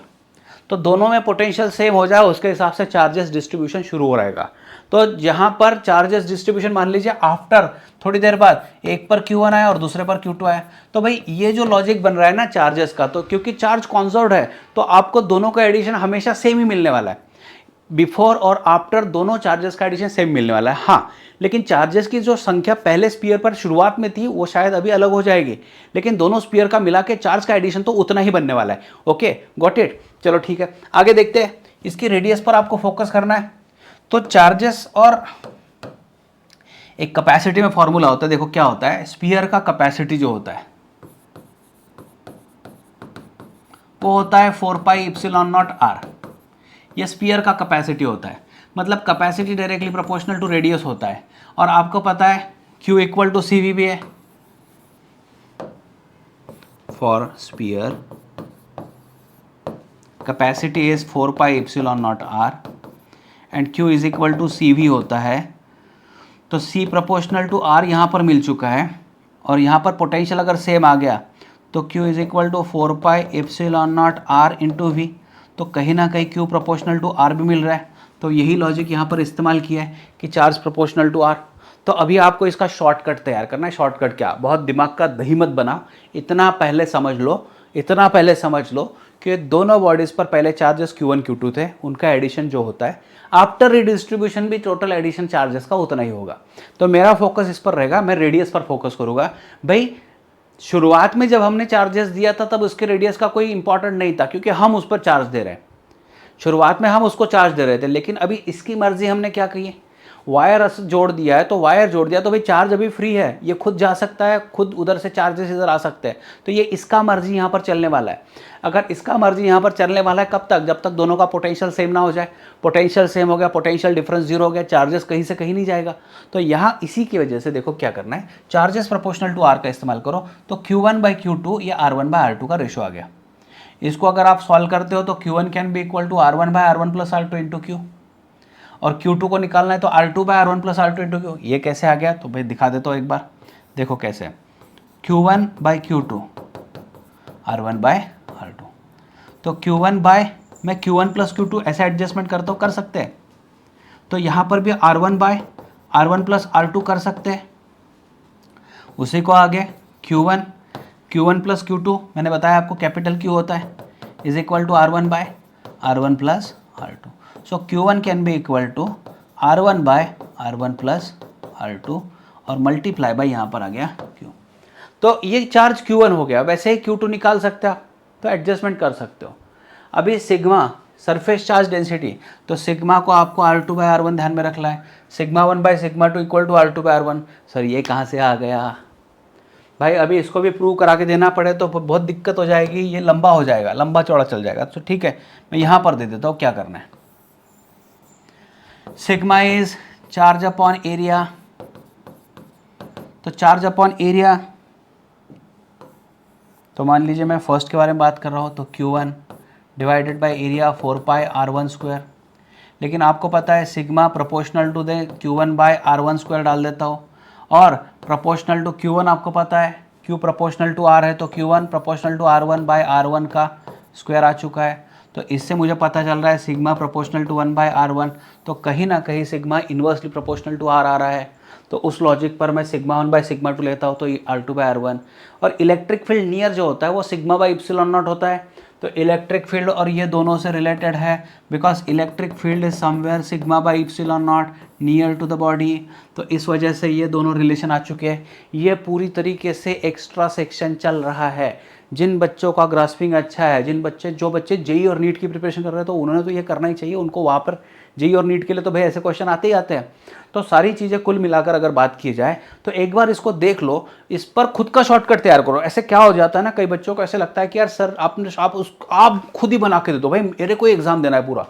तो दोनों में पोटेंशियल सेम हो जाए उसके हिसाब से चार्जेस डिस्ट्रीब्यूशन शुरू हो रहेगा। तो यहाँ पर चार्जेस डिस्ट्रीब्यूशन मान लीजिए आफ्टर थोड़ी देर बाद एक पर Q1 आया और दूसरे पर Q2 आया, तो भाई ये जो लॉजिक बन रहा है ना चार्जेस का, तो क्योंकि चार्ज कॉन्जर्व्ड है तो आपको दोनों का एडिशन हमेशा सेम ही मिलने वाला है। बिफोर और आफ्टर दोनों चार्जेस का एडिशन सेम मिलने वाला है। हाँ, लेकिन चार्जेस की जो संख्या पहले स्पीयर पर शुरुआत में थी वो शायद अभी अलग हो जाएगी, लेकिन दोनों स्पीयर का मिला के चार्ज का एडिशन तो उतना ही बनने वाला है। Okay, got it. चलो ठीक है, आगे देखते हैं। इसकी रेडियस पर आपको फोकस करना है। तो चार्जेस और एक कैपेसिटी में फॉर्मूला होता है। देखो क्या होता है, स्पीयर का कैपेसिटी जो होता है वो होता है 4 पाई इप्सिलॉन नॉट आर। ये स्पीयर का कैपेसिटी होता है, मतलब capacity directly proportional to radius होता है। और आपको पता है Q इक्वल टू CV भी है for sphere. Capacity is 4 pi epsilon naught R and Q is equal to CV होता है। तो C प्रोपोर्शनल टू R यहाँ पर मिल चुका है और यहाँ पर पोटेंशियल अगर सेम आ गया तो Q is equal to 4 pi epsilon naught R into V। तो कहीं ना कहीं Q प्रोपोर्शनल टू R भी मिल रहा है। तो यही लॉजिक यहाँ पर इस्तेमाल किया है कि चार्ज प्रोपोर्शनल टू R। तो अभी आपको इसका शॉर्टकट तैयार करना है। शॉर्टकट क्या, बहुत दिमाग का दही मत बना, इतना पहले समझ लो कि दोनों बॉडीज़ पर पहले चार्जेस Q1 Q2 थे, उनका एडिशन जो होता है आफ्टर रिडिस्ट्रीब्यूशन भी टोटल एडिशन चार्जेस का उतना ही होगा। तो मेरा फोकस इस पर रहेगा, मैं रेडियस पर फोकस करूँगा। भाई शुरुआत में जब हमने चार्जेस दिया था तब उसके रेडियस का कोई इंपॉर्टेंट नहीं था, क्योंकि हम उस पर चार्ज दे रहे हैं। शुरुआत में हम उसको चार्ज दे रहे थे, लेकिन अभी इसकी मर्जी हमने क्या की है, वायर जोड़ दिया है। तो वायर जोड़ दिया तो भाई चार्ज अभी फ्री है, ये खुद जा सकता है, खुद उधर से चार्जेस इधर आ सकते हैं। तो ये इसका मर्जी यहाँ पर चलने वाला है। अगर इसका मर्जी यहाँ पर चलने वाला है कब तक, जब तक दोनों का पोटेंशियल सेम ना हो जाए। पोटेंशियल सेम हो गया, पोटेंशियल डिफरेंस जीरो हो गया, चार्जेस कहीं से कहीं नहीं जाएगा। तो यहाँ इसी की वजह से देखो क्या करना है, चार्जेस प्रोपोर्शनल टू R का इस्तेमाल करो। तो Q1/Q2 या R1/R2 का रेशो आ गया। इसको अगर आप सॉल्व करते हो तो Q1 can be equal to R1/R1 plus R2 into Q, और Q2 को निकालना है तो R2/R1 plus R2 into Q। ये कैसे आ गया, तो भाई दिखा देता हूँ एक बार, देखो कैसे। Q1/Q2 R1/R2, तो मैं Q1 प्लस Q2 ऐसे एडजस्टमेंट करता हूँ, कर सकते हैं। तो यहाँ पर भी R1/R1 प्लस R2 कर सकते हैं। उसी को आगे Q1 प्लस Q2 मैंने बताया आपको कैपिटल Q होता है, is equal to R1/R1 plus R2। So Q1 can be equal to R1/R1 plus R2 और मल्टीप्लाई बाई यहाँ पर आ गया Q। तो ये चार्ज Q1 हो गया। वैसे ही Q2 निकाल सकते हो, तो एडजस्टमेंट कर सकते हो। अभी सिग्मा सरफेस चार्ज डेंसिटी, तो सिग्मा को आपको R2/R1 ध्यान में रखना है। Sigma 1/σ2 equal to R2/R1। Sir ये कहाँ से आ गया भाई, अभी इसको भी प्रूव करा के देना पड़े तो बहुत दिक्कत हो जाएगी, ये लंबा हो जाएगा, लंबा चौड़ा चल जाएगा। तो ठीक है, मैं यहाँ पर दे देता हूँ क्या करना है। Sigma is charge upon area, तो चार्ज अपॉन एरिया, तो मान लीजिए मैं फर्स्ट के बारे में बात कर रहा हूँ, तो Q1 divided by area 4 pi R1 square. लेकिन आपको पता है sigma proportional to the Q1/R1 square डाल देता हूँ, और प्रोपोर्शनल टू Q1 आपको पता है Q प्रोपोर्शनल टू R है, तो Q1 प्रोपोर्शनल टू R1/R1 का स्क्वायर आ चुका है। तो इससे मुझे पता चल रहा है सिग्मा प्रोपोर्शनल टू 1/r1, तो कहीं ना कहीं sigma inversely proportional to r आ रहा है। तो उस लॉजिक पर मैं सिग्मा 1/σ2 लेता हूँ, तो r2/r1। और इलेक्ट्रिक फील्ड नियर जो होता है वो σ/ε0 होता है। तो इलेक्ट्रिक फील्ड और ये दोनों से रिलेटेड है, because electric field is somewhere σ/ε0 near to the body. तो इस वजह से ये दोनों रिलेशन आ चुके हैं। ये पूरी तरीके से एक्स्ट्रा सेक्शन चल रहा है। जिन बच्चों का ग्रास्पिंग अच्छा है, जो बच्चे जेई और नीट की प्रिपरेशन कर रहे हैं, तो उन्होंने तो ये करना ही चाहिए। उनको वहाँ पर जेई और नीट के लिए तो भाई ऐसे क्वेश्चन आते ही आते हैं। तो सारी चीज़ें कुल मिलाकर अगर बात की जाए तो एक बार इसको देख लो, इस पर खुद का शॉर्टकट तैयार करो। ऐसे क्या हो जाता है ना, कई बच्चों को ऐसे लगता है कि यार सर आप खुद ही बना के दे दो, भाई मेरे को एग्जाम देना है पूरा,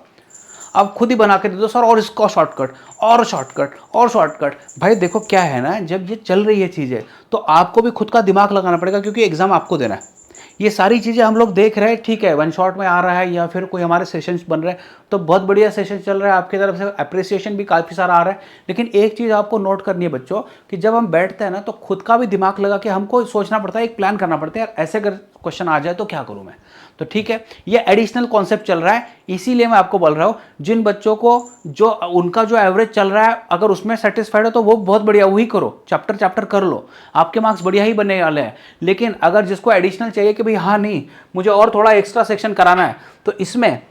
आप खुद ही बना के दे दो सर, और इसका शॉर्टकट और शॉर्टकट और शॉर्टकट। भाई देखो क्या है ना, जब ये चल रही है चीज़ें तो आपको भी खुद का दिमाग लगाना पड़ेगा, क्योंकि एग्जाम आपको देना है। ये सारी चीज़ें हम लोग देख रहे हैं, ठीक है, वन शॉट में आ रहा है या फिर कोई हमारे सेशंस बन रहे हैं, तो बहुत बढ़िया सेशन चल रहा है, आपकी तरफ से अप्रिसिएशन भी काफ़ी सारा आ रहा है। लेकिन एक चीज़ आपको नोट करनी है बच्चों, कि जब हम बैठते हैं ना तो खुद का भी दिमाग लगा के हमको सोचना पड़ता है, एक प्लान करना पड़ता है, यार ऐसे अगर क्वेश्चन आ जाए तो क्या करूँ मैं। तो ठीक है, ये एडिशनल कॉन्सेप्ट चल रहा है, इसीलिए मैं आपको बोल रहा हूँ जिन बच्चों को जो उनका जो एवरेज चल रहा है अगर उसमें सेटिस्फाइड है तो वो बहुत बढ़िया, वही करो, चैप्टर कर लो, आपके मार्क्स बढ़िया ही बनने वाले हैं। लेकिन अगर जिसको एडिशनल चाहिए कि भाई हाँ नहीं मुझे और थोड़ा एक्स्ट्रा सेक्शन कराना है, तो इसमें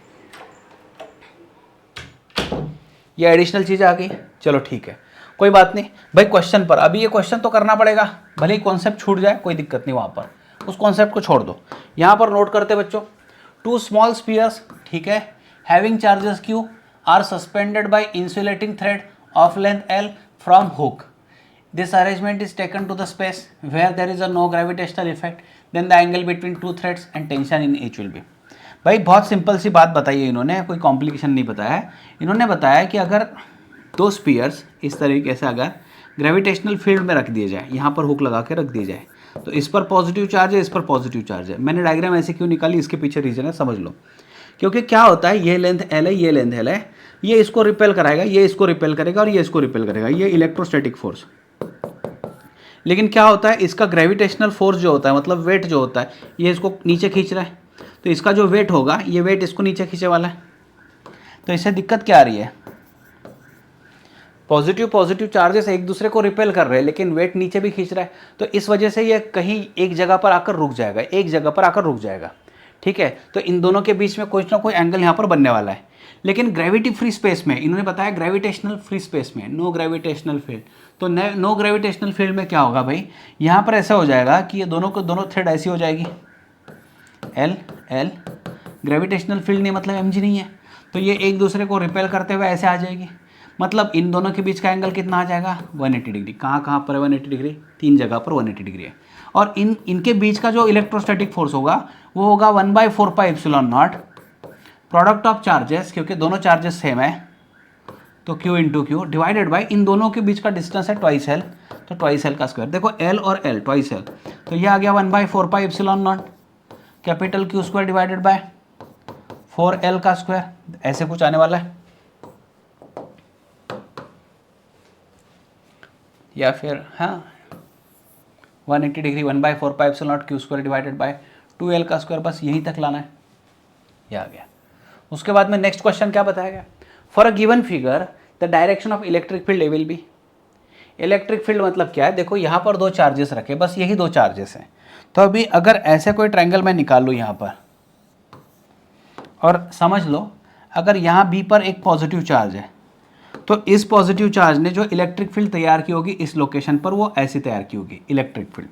ये एडिशनल चीज़ आ गई। चलो ठीक है, कोई बात नहीं भाई, क्वेश्चन पर अभी ये क्वेश्चन तो करना पड़ेगा, भले ही कॉन्सेप्ट छूट जाए कोई दिक्कत नहीं, वहाँ पर उस कॉन्सेप्ट को छोड़ दो। यहाँ पर नोट करते बच्चों, 2 स्मॉल स्पीयर्स, ठीक है, having charges Q are suspended by insulating thread of length L from hook. This arrangement is taken to the space where there is a no gravitational effect, then the angle between two threads and tension in H will be। भाई बहुत सिंपल सी बात बताई है इन्होंने, कोई कॉम्प्लिकेशन नहीं बताया है। इन्होंने बताया कि अगर 2 स्पीयर्स इस तरीके से अगर ग्रेविटेशनल फील्ड में रख दिए जाए, यहाँ पर हुक लगा के रख दिए जाए, तो इस पर पॉजिटिव चार्ज है, इस पर पॉजिटिव चार्ज है। मैंने डायग्राम ऐसे क्यों निकाली, इसके पीछे रीजन है, समझ लो। क्योंकि क्या होता है, ये लेंथ L है, ये लेंथ L है, ये इसको रिपेल कराएगा, ये इसको रिपेल करेगा और ये इसको रिपेल करेगा, ये इलेक्ट्रोस्टैटिक फोर्स। लेकिन क्या होता है, इसका ग्रेविटेशनल फोर्स जो होता है, मतलब वेट जो होता है, ये इसको नीचे खींच रहा है, तो इसका जो वेट होगा, ये वेट इसको नीचे खींचे वाला है। तो इससे दिक्कत क्या आ रही है, पॉजिटिव चार्जेस एक दूसरे को रिपेल कर रहे हैं, लेकिन वेट नीचे भी खींच रहा है, तो इस वजह से ये कहीं एक जगह पर आकर रुक जाएगा, ठीक है। तो इन दोनों के बीच में कुछ ना कोई एंगल यहाँ पर बनने वाला है। लेकिन ग्रेविटी फ्री स्पेस में, इन्होंने बताया ग्रेविटेशनल फ्री स्पेस में नो ग्रेविटेशनल फील्ड, तो नो ग्रेविटेशनल फील्ड में क्या होगा भाई, यहाँ पर ऐसा हो जाएगा कि ये दोनों थ्रेड ऐसी हो जाएगी, L ग्रेविटेशनल फील्ड नहीं मतलब mg नहीं है, तो ये एक दूसरे को रिपेल करते हुए ऐसे आ जाएगी। मतलब इन दोनों के बीच का एंगल कितना आ जाएगा, 180 डिग्री। कहाँ पर है 180 डिग्री, 3 जगह पर 180 डिग्री है। और इनके बीच का जो इलेक्ट्रोस्टैटिक फोर्स होगा वो होगा 1/4πε0 प्रोडक्ट ऑफ चार्जेस, क्योंकि दोनों चार्जेस सेम है, तो Q into q divided by इन दोनों के बीच का डिस्टेंस है ट्वाइस L, तो ट्वाइस L का स्क्वायर। देखो L और L ट्वाइस L, तो ये आ गया 1/4πε0 capital Q square divided by 4L का स्क्वायर, ऐसे कुछ आने वाला है। या फिर हाँ 180 degree 1/4πε0 Q square divided by 2L का स्क्वायर, बस यहीं तक लाना है, ये आ गया। उसके बाद में नेक्स्ट क्वेश्चन क्या बताया गया, for a given figure the direction of electric field A will be. Electric field मतलब क्या है, देखो यहाँ पर 2 चार्जेस रखे, बस यही 2 चार्जेस हैं। तो अभी अगर ऐसे कोई ट्रायंगल मैं निकाल लूँ यहाँ पर, और समझ लो अगर यहाँ B पर एक पॉजिटिव चार्ज है, तो इस पॉजिटिव चार्ज ने जो इलेक्ट्रिक फील्ड तैयार की होगी इस लोकेशन पर, वो ऐसी तैयार की होगी इलेक्ट्रिक फील्ड।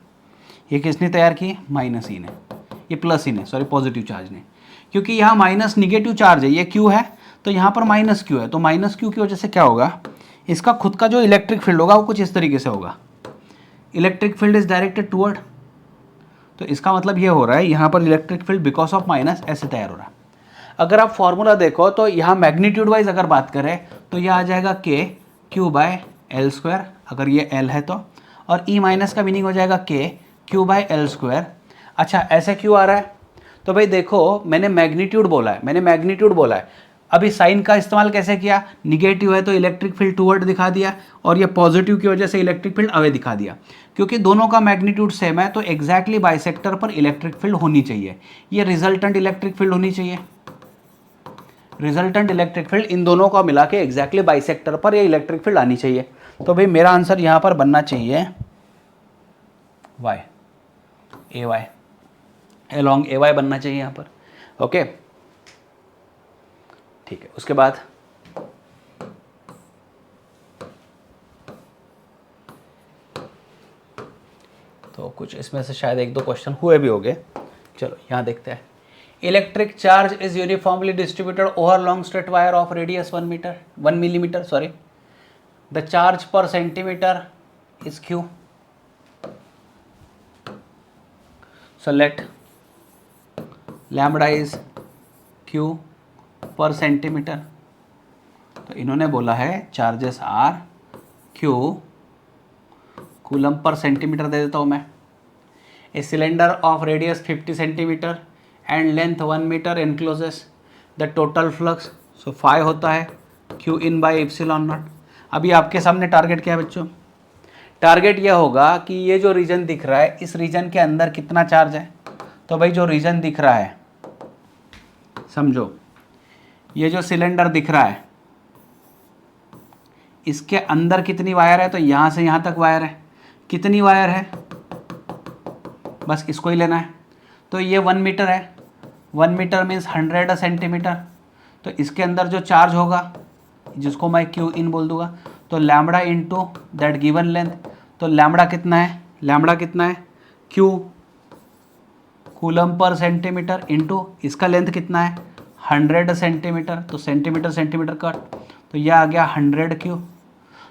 ये किसने तैयार की, माइनस ई ने, ये प्लस ई ने, सॉरी पॉजिटिव चार्ज ने, क्योंकि यहाँ माइनस निगेटिव चार्ज है, ये Q है, तो यहाँ पर माइनस Q है, तो माइनस Q की वजह से क्या होगा, इसका खुद का जो इलेक्ट्रिक फील्ड होगा वो कुछ इस तरीके से होगा, electric field is directed toward, तो इसका मतलब ये हो रहा है यहाँ पर electric field because of minus ऐसे तैयार हो रहा है। अगर आप फॉर्मूला देखो तो यहाँ मैग्नीट्यूड वाइज अगर बात करें तो यह आ जाएगा K/Q/L², अगर ये L है तो, और E माइनस का मीनिंग हो जाएगा K/Q/L²। अच्छा ऐसे क्यों आ रहा है, तो भाई देखो मैंने मैग्नीट्यूड बोला है, अभी साइन का इस्तेमाल कैसे किया, निगेटिव है तो इलेक्ट्रिक फील्ड टूवर्ड दिखा दिया, और ये पॉजिटिव की वजह से इलेक्ट्रिक फील्ड अवे दिखा दिया। क्योंकि दोनों का मैग्नीट्यूड सेम है तो एग्जैक्टली बाइसेक्टर पर इलेक्ट्रिक फील्ड होनी चाहिए, ये रिजल्टेंट इलेक्ट्रिक फील्ड होनी चाहिए। रिजल्टेंट इलेक्ट्रिक फील्ड इन दोनों को मिला के एग्जैक्टली बाइसेक्टर पर ये इलेक्ट्रिक फील्ड आनी चाहिए। तो भाई मेरा आंसर यहाँ पर बनना चाहिए Y, A Y, along A Y बनना चाहिए यहाँ पर। ओके ठीक है, उसके बाद तो कुछ इसमें से शायद एक दो क्वेश्चन हुए भी होंगे। चलो यहाँ देखते हैं। Electric charge is uniformly distributed over long straight wire of radius 1 millimetre sorry. The charge per centimetre is Q। So let lambda is Q per centimetre. तो इन्होंने बोला है charges are Q coulomb per centimetre दे देता हूँ मैं। A cylinder of radius 50 centimetre and length 1 metre encloses the total flux. So phi होता है Q in by epsilon naught. अभी आपके सामने टारगेट क्या है बच्चों? टारगेट यह होगा कि ये जो रीजन दिख रहा है इस रीजन के अंदर कितना चार्ज है। तो भाई जो रीजन दिख रहा है, समझो ये जो सिलेंडर दिख रहा है इसके अंदर कितनी वायर है। तो यहाँ से यहाँ तक वायर है। कितनी वायर है बस इसको ही लेना है। तो ये 1 मीटर है। 1 मीटर मीन्स 100 सेंटीमीटर। तो इसके अंदर जो चार्ज होगा जिसको मैं Q इन बोल दूंगा, तो lambda into that given length. तो लैम्बडा कितना है? लैम्बडा कितना है? Q coulomb per centimetre into इसका लेंथ कितना है? 100 सेंटीमीटर। तो सेंटीमीटर सेंटीमीटर कट, तो यह आ गया 100 Q।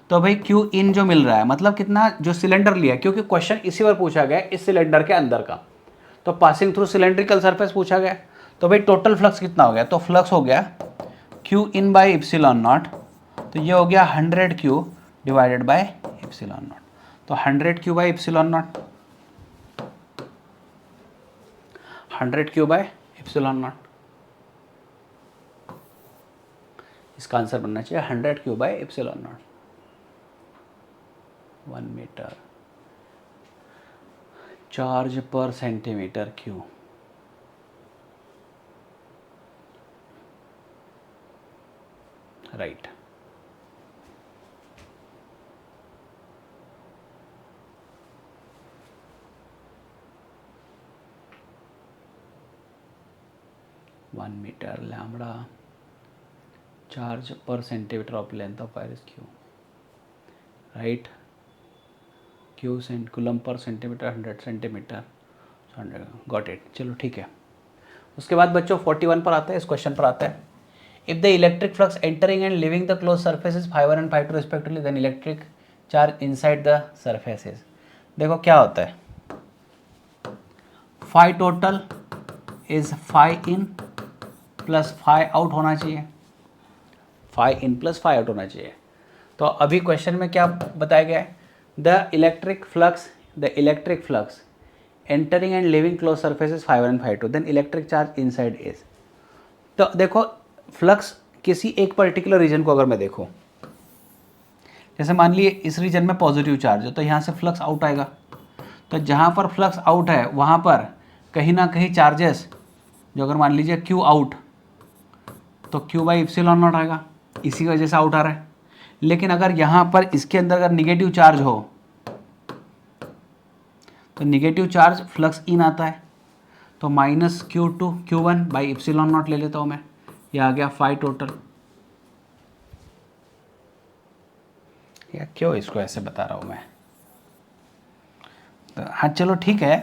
तो भाई Q इन जो मिल रहा है मतलब कितना जो सिलेंडर लिया, क्योंकि क्वेश्चन इसी बार पूछा गया इस सिलेंडर के अंदर का, तो पासिंग थ्रू सिलेंड्रिकल सरफेस पूछा गया। तो भाई टोटल फ्लक्स कितना हो गया? तो फ्लक्स हो गया Q in by epsilon naught. तो ये हो गया 100 Q divided by epsilon naught. तो 100 Q by epsilon naught, 100 Q by epsilon naught. इसका आंसर बनना चाहिए 100 Q by epsilon naught. 1 metre charge per centimetre Q। Right. One metre lambda charge per centimetre of length of wire is Q। Right. Q coulomb per centimetre 100 centimetre 100। Got it. चलो ठीक है। उसके बाद बच्चों 41 पर आता है, इस क्वेश्चन पर आता है। If the electric flux entering and leaving the close surfaces φ1 and φ2 respectively, then electric charge inside the surfaces. देखो क्या होता है, phi total is phi in plus phi out होना चाहिए। Phi in plus phi out होना चाहिए। तो अभी क्वेश्चन में क्या बताया गया है? The electric flux entering and leaving close surfaces φ1 and φ2, then electric charge inside is. तो देखो फ्लक्स किसी एक पर्टिकुलर रीजन को अगर मैं देखूं, जैसे मान लिए इस रीजन में पॉजिटिव चार्ज है, तो यहाँ से फ्लक्स आउट आएगा। तो जहाँ पर फ्लक्स आउट है वहाँ पर कहीं ना कहीं चार्जेस, जो अगर मान लीजिए Q आउट, तो Q बाई एप्सिलॉन नॉट आएगा, इसी वजह से आउट आ रहा है। लेकिन अगर यहाँ पर इसके अंदर अगर निगेटिव चार्ज हो तो निगेटिव चार्ज फ्लक्स इन आता है। तो minus Q2 Q1 by epsilon not ले लेता हूँ मैं, ये आ गया फाई टोटल। या क्यों इसको ऐसे बता रहा हूँ मैं? तो हाँ चलो ठीक है,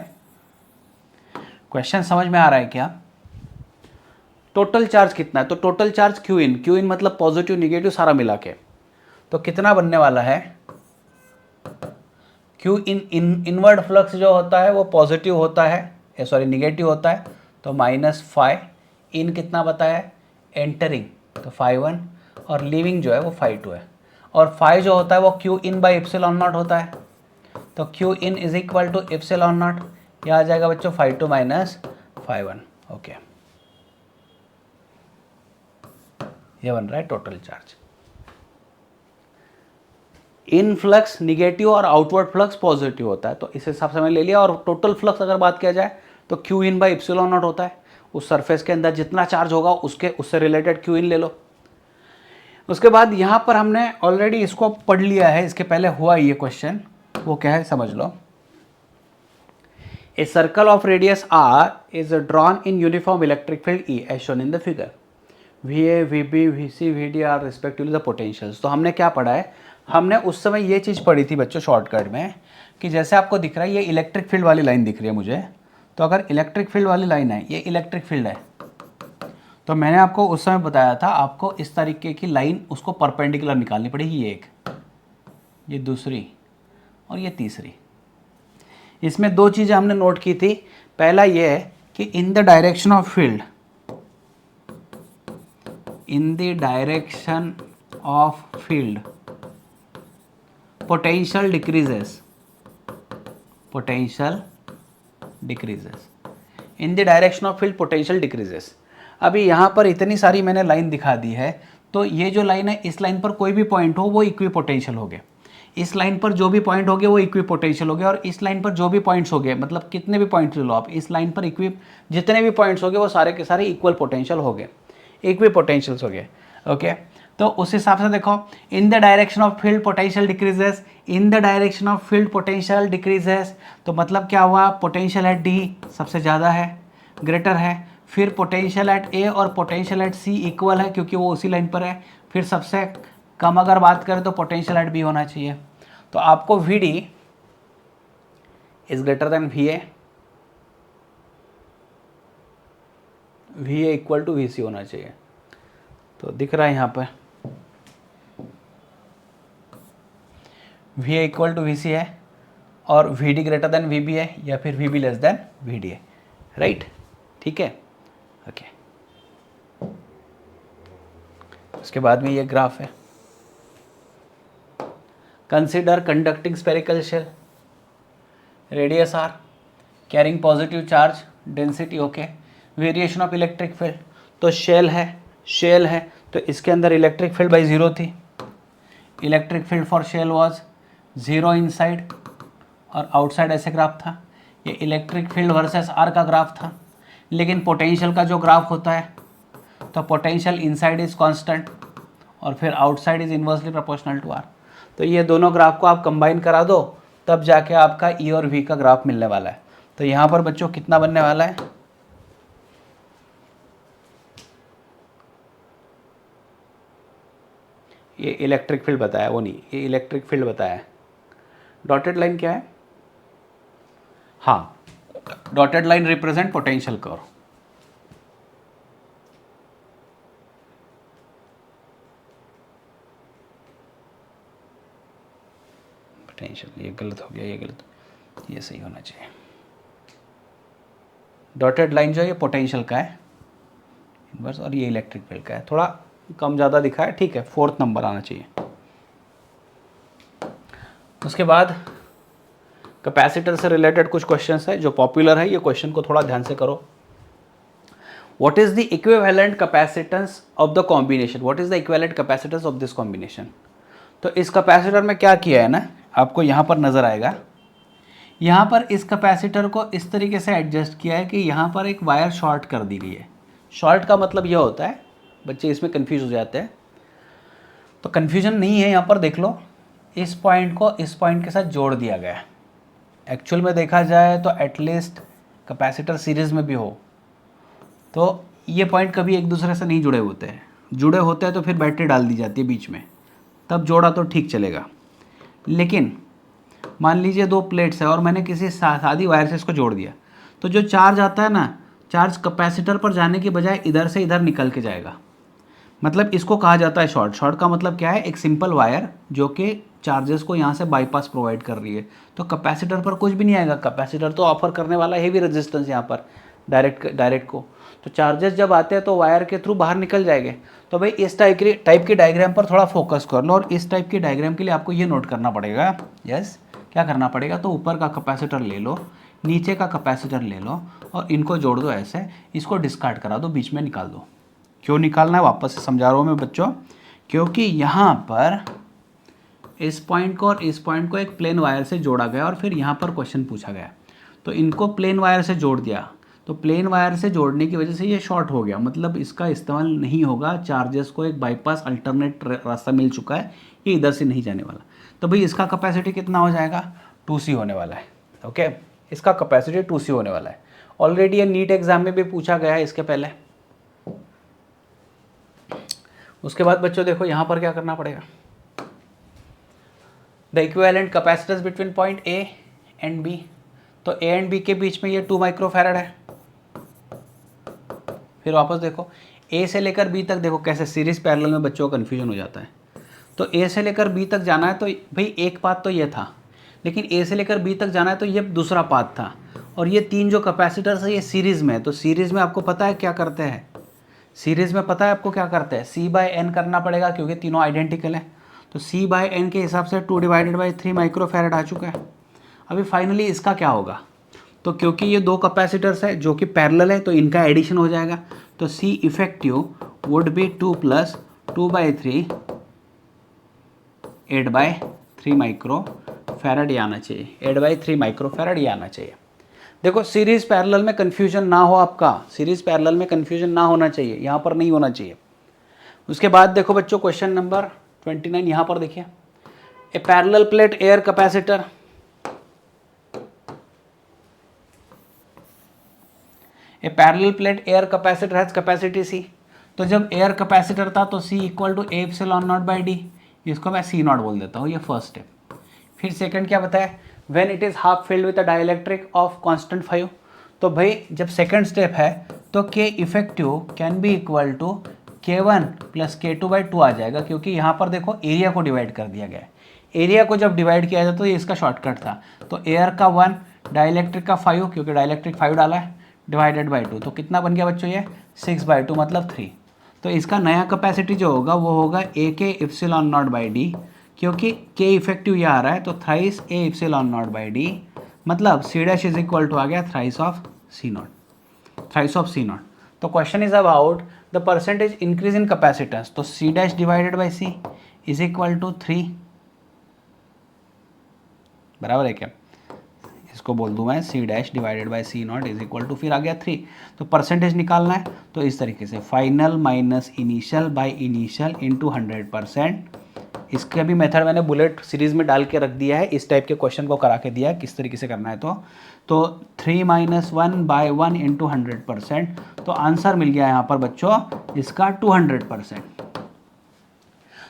क्वेश्चन समझ में आ रहा है क्या? टोटल चार्ज कितना है? तो टोटल चार्ज Q इन मतलब पॉजिटिव निगेटिव सारा मिला के, तो कितना बनने वाला है? Q इनवर्ड फ्लक्स जो होता है वो पॉजिटिव होता है, सॉरी निगेटिव होता है, तो माइनस फाई इन कितना बताया है? एंटरिंग, तो φ1, और लीविंग जो है वो φ2 है। और फाई जो होता है वो Q in by epsilon naught होता है। तो Q in is equal to epsilon naught, यह आ जाएगा बच्चों φ2 माइनस φ1। ओके, ये बन रहा है total charge. In flux negative और आउटवर्ड फ्लक्स पॉजिटिव होता है, तो इस हिसाब से मैंने ले लिया। और टोटल फ्लक्स अगर बात किया जाए तो Q in by epsilon naught होता है, उस सरफेस के अंदर जितना चार्ज होगा उससे रिलेटेड क्यू इन ले लो। उसके बाद यहाँ पर हमने ऑलरेडी इसको पढ़ लिया है, इसके पहले हुआ ये क्वेश्चन, वो क्या है समझ लो। A circle of radius r is drawn in uniform electric field E as shown in the figure. VA, VB, VC, VD are respectively the potentials. तो हमने क्या पढ़ा है, हमने उस समय ये चीज़ पढ़ी थी बच्चों शॉर्टकट में, कि जैसे आपको दिख रहा है ये इलेक्ट्रिक फील्ड वाली लाइन दिख रही है मुझे, तो अगर इलेक्ट्रिक फील्ड वाली लाइन है, ये इलेक्ट्रिक फील्ड है, तो मैंने आपको उस समय बताया था आपको इस तरीके की लाइन उसको परपेंडिकुलर निकालनी पड़ेगी, ये एक, ये दूसरी और ये तीसरी। इसमें दो चीज़ें हमने नोट की थी, पहला ये है कि in the direction of field, in the direction of field potential decreases, potential decreases, in the direction of field potential decreases. अभी यहाँ पर इतनी सारी मैंने लाइन दिखा दी है, तो ये जो लाइन है इस लाइन पर कोई भी पॉइंट हो वो इक्वी पोटेंशियल हो गए, इस लाइन पर जो भी पॉइंट हो गए वो इक्वी पोटेंशियल हो गए, और इस लाइन पर जो भी पॉइंट्स हो गए, मतलब कितने भी पॉइंट्स ले लो आप, इस लाइन पर इक्वी जितने भी पॉइंट्स हो गए वो सारे के सारे इक्वल पोटेंशियल हो गए, इक्वी पोटेंशियल्स हो गए। ओके, तो उस हिसाब से देखो, in the direction of field potential decreases, in the direction of field potential decreases, तो मतलब क्या हुआ, पोटेंशियल एट डी सबसे ज़्यादा है, ग्रेटर है, फिर पोटेंशियल एट ए और पोटेंशियल एट सी इक्वल है क्योंकि वो उसी लाइन पर है, फिर सबसे कम अगर बात करें तो पोटेंशियल एट बी होना चाहिए। तो आपको V D is greater than V A equal to V C होना चाहिए। तो दिख रहा है यहाँ पर V A equal to V C है और V D greater than V B है, या फिर V B less than V D है, राइट, ठीक है। ओके, उसके बाद में ये ग्राफ है, consider conducting spherical shell, radius R, carrying positive charge, density okay, variation of electric field, तो शेल है तो इसके अंदर इलेक्ट्रिक फील्ड बाई 0 थी, electric field for shell was 0 inside और आउटसाइड ऐसे ग्राफ था, ये इलेक्ट्रिक फील्ड वर्सेस आर का ग्राफ था। लेकिन पोटेंशियल का जो ग्राफ होता है तो पोटेंशियल इनसाइड इज कांस्टेंट और फिर outside is inversely proportional to R, तो ये दोनों ग्राफ को आप कंबाइन करा दो तब जाके आपका ई और वी का ग्राफ मिलने वाला है। तो यहाँ पर बच्चों कितना बनने वाला है, ये इलेक्ट्रिक फील्ड बताया, वो नहीं, ये इलेक्ट्रिक फील्ड बताया है। डॉटेड लाइन क्या है, हाँ, dotted line represent potential curve, potential, ये गलत हो गया, ये गलत, ये सही होना चाहिए। डॉटेड लाइन जो है ये पोटेंशियल का है इनवर्स और ये इलेक्ट्रिक फील्ड का है, थोड़ा कम ज़्यादा दिखा है, ठीक है, 4th नंबर आना चाहिए। उसके बाद कैपेसिटर से रिलेटेड कुछ क्वेश्चंस है जो पॉपुलर है, ये क्वेश्चन को थोड़ा ध्यान से करो। What is the equivalent capacitance of the combination, what is the equivalent capacitance of this combination. तो इस कैपेसिटर में क्या किया है ना, आपको यहाँ पर नज़र आएगा, यहाँ पर इस कैपेसिटर को इस तरीके से एडजस्ट किया है कि यहाँ पर एक वायर शॉर्ट कर दी गई है। शॉर्ट का मतलब यह होता है, बच्चे इसमें कंफ्यूज हो जाते हैं, तो कन्फ्यूजन नहीं है, यहाँ पर देख लो, इस पॉइंट को इस पॉइंट के साथ जोड़ दिया गया है। एक्चुअल में देखा जाए तो एटलीस्ट कैपेसिटर सीरीज़ में भी हो तो ये पॉइंट कभी एक दूसरे से नहीं जुड़े होते हैं, जुड़े होते हैं तो फिर बैटरी डाल दी जाती है बीच में, तब जोड़ा तो ठीक चलेगा। लेकिन मान लीजिए 2 प्लेट्स है और मैंने किसी सादी वायर से इसको जोड़ दिया, तो जो चार्ज आता है ना, चार्ज कैपेसिटर पर जाने की बजाय इधर से इधर निकल के जाएगा, मतलब इसको कहा जाता है शॉर्ट। शॉर्ट का मतलब क्या है, एक सिंपल वायर जो कि चार्जेस को यहाँ से बाईपास प्रोवाइड कर रही है, तो कैपेसिटर पर कुछ भी नहीं आएगा। कैपेसिटर तो ऑफर करने वाला हेवी रेजिस्टेंस यहाँ पर डायरेक्ट को, तो चार्जेस जब आते हैं तो वायर के थ्रू बाहर निकल जाएंगे। तो भाई इस टाइप की डायग्राम पर थोड़ा फोकस कर लो, और इस टाइप की डायग्राम के लिए आपको ये नोट करना पड़ेगा, यस, क्या करना पड़ेगा, तो ऊपर का कैपेसिटर ले लो, नीचे का कैपेसिटर ले लो और इनको जोड़ दो ऐसे, इसको डिस्कार्ड करा दो, बीच में निकाल दो। क्यों निकालना है वापस से समझा रहा हूँ मैं बच्चों, क्योंकि यहाँ पर इस पॉइंट को और इस पॉइंट को एक प्लेन वायर से जोड़ा गया और फिर यहाँ पर क्वेश्चन पूछा गया, तो इनको प्लेन वायर से जोड़ दिया, तो प्लेन वायर से जोड़ने की वजह से ये शॉर्ट हो गया, मतलब इसका इस्तेमाल नहीं होगा, चार्जेस को एक बाईपास अल्टरनेट रास्ता मिल चुका है, ये इधर से नहीं जाने वाला। तो भाई इसका कैपेसिटी कितना हो जाएगा, 2C होने वाला है। ओके, इसका कैपेसिटी 2C होने वाला है। ऑलरेडी ये नीट एग्जाम में भी पूछा गया है इसके पहले। उसके बाद बच्चों देखो यहाँ पर क्या करना पड़ेगा, the equivalent capacitance between point A and B. तो ए एंड बी के बीच में ये 2 माइक्रोफैरड है। फिर वापस देखो ए से लेकर बी तक, देखो कैसे सीरीज पैरेलल में बच्चों को कन्फ्यूजन हो जाता है। तो ए से लेकर बी तक जाना है तो भाई एक पाथ तो ये था, लेकिन ए से लेकर बी तक जाना है तो ये दूसरा पाथ था, और ये 3 जो कैपेसिटर्स है ये सीरीज़ में है। तो सीरीज़ में आपको पता है क्या करते हैं, सीरीज़ में पता है आपको क्या करते हैं, C/N करना पड़ेगा क्योंकि तीनों आइडेंटिकल है। तो C/N के हिसाब से 2/3 माइक्रोफैरड आ चुका है। अभी फाइनली इसका क्या होगा, तो क्योंकि ये 2 कैपेसिटर्स है जो कि पैरेलल है तो इनका एडिशन हो जाएगा। तो C effective would be 2 + 2/3 8/3 microfarad ये आना चाहिए, 8/3 माइक्रोफैरड ये आना चाहिए। देखो सीरीज पैरेलल में कन्फ्यूजन ना हो आपका, सीरीज पैरेलल में कन्फ्यूजन ना होना चाहिए, यहाँ पर नहीं होना चाहिए। उसके बाद देखो बच्चों क्वेश्चन नंबर 29 यहाँ पर देखिए, a parallel plate air capacitor, a parallel plate air capacitor has capacity C। तो जब एयर कैपेसिटर था तो C = A/0/D, इसको मैं C0 बोल देता हूँ, ये फर्स्ट स्टेप। फिर सेकंड क्या बताया, when it is half filled with a dielectric of constant 5। तो भाई जब सेकंड स्टेप है तो K effective can be equal to K1 + K2/2 आ जाएगा, क्योंकि यहाँ पर देखो एरिया को डिवाइड कर दिया गया है। एरिया को जब डिवाइड किया जाए तो ये इसका शॉर्टकट था। तो एयर का 1, डाइलेक्ट्रिक का 5, क्योंकि डाइलेक्ट्रिक 5 डाला है, /2। तो कितना बन गया बच्चों ये 6/2 मतलब 3। तो इसका नया कैपेसिटी जो होगा वो होगा AK/ε0/D, क्योंकि K इफेक्टिव ये आ रहा है तो थ्राइस A/ε0/D, मतलब C' = आ गया thrice of C0, thrice of C0। तो question is about the percentage increase in capacitance. तो C'/C = 3, बराबर है क्या, इसको बोल दूं मैं C'/C0 = फिर आ गया 3। तो परसेंटेज निकालना है तो इस तरीके से final minus initial by initial into 100%। इसका भी मेथड मैंने बुलेट सीरीज में डाल के रख दिया है, इस टाइप के क्वेश्चन को करा के दिया है किस तरीके से करना है। तो 3 - 1/1 इंटू 100%। तो आंसर मिल गया यहाँ पर बच्चों इसका 200%।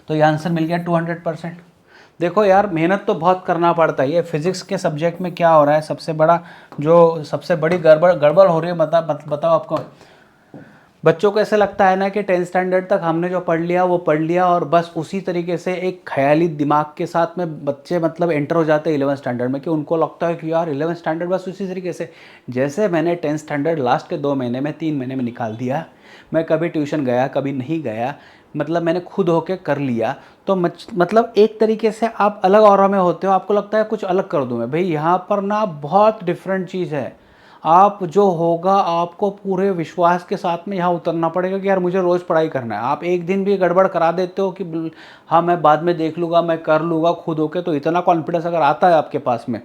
तो ये आंसर मिल गया 200%। देखो यार मेहनत तो बहुत करना पड़ता है। ये फिजिक्स के सब्जेक्ट में क्या हो रहा है, सबसे बड़ी गड़बड़ हो रही है, बताओ आपको। बच्चों को ऐसे लगता है ना कि 10th स्टैंडर्ड तक हमने जो पढ़ लिया वो पढ़ लिया, और बस उसी तरीके से एक ख्याली दिमाग के साथ में बच्चे मतलब एंटर हो जाते हैं 11th स्टैंडर्ड में, कि उनको लगता है कि यार 11th स्टैंडर्ड बस उसी तरीके से। जैसे मैंने 10th स्टैंडर्ड लास्ट के 2 महीने में 3 महीने में निकाल दिया, मैं कभी ट्यूशन गया कभी नहीं गया, मतलब मैंने खुद होके कर लिया। तो मतलब एक तरीके से आप अलग ऑरा में होते हो, आपको लगता है कुछ अलग कर दूँ मैं। भाई यहाँ पर ना बहुत डिफरेंट चीज़ है। आप जो होगा आपको पूरे विश्वास के साथ में यहाँ उतरना पड़ेगा कि यार मुझे रोज़ पढ़ाई करना है। आप एक दिन भी गड़बड़ करा देते हो कि हाँ मैं बाद में देख लूँगा, मैं कर लूँगा खुद होके, तो इतना कॉन्फिडेंस अगर आता है आपके पास में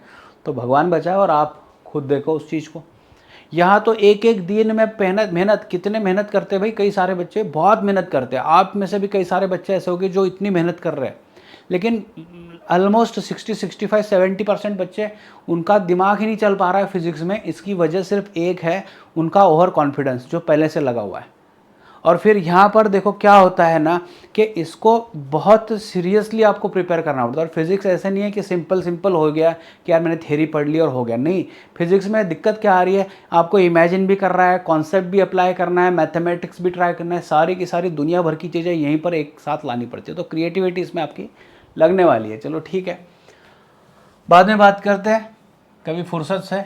तो भगवान बचाए, और आप खुद देखो उस चीज़ को। यहाँ तो एक एक दिन में मेहनत कितने मेहनत करते हैं भाई, कई सारे बच्चे बहुत मेहनत करते हैं। आप में से भी कई सारे बच्चे ऐसे होंगे जो इतनी मेहनत कर रहे हैं, लेकिन ऑलमोस्ट 60-65-70% बच्चे उनका दिमाग ही नहीं चल पा रहा है फिजिक्स में। इसकी वजह सिर्फ एक है, उनका ओवर कॉन्फिडेंस जो पहले से लगा हुआ है। और फिर यहाँ पर देखो क्या होता है ना कि इसको बहुत सीरियसली आपको प्रिपेयर करना पड़ता है। और फिजिक्स ऐसे नहीं है कि सिंपल हो गया कि यार मैंने थ्योरी पढ़ ली और हो गया, नहीं। फिजिक्स में दिक्कत क्या आ रही है, आपको इमेजिन भी कर रहा है, कॉन्सेप्ट भी अप्लाई करना है, मैथमेटिक्स भी ट्राई करना है, सारी की सारी दुनिया भर की चीज़ें यहीं पर एक साथ लानी पड़ती है। तो क्रिएटिविटी इसमें आपकी लगने वाली है। चलो ठीक है, बाद में बात करते हैं कभी फुर्सत से।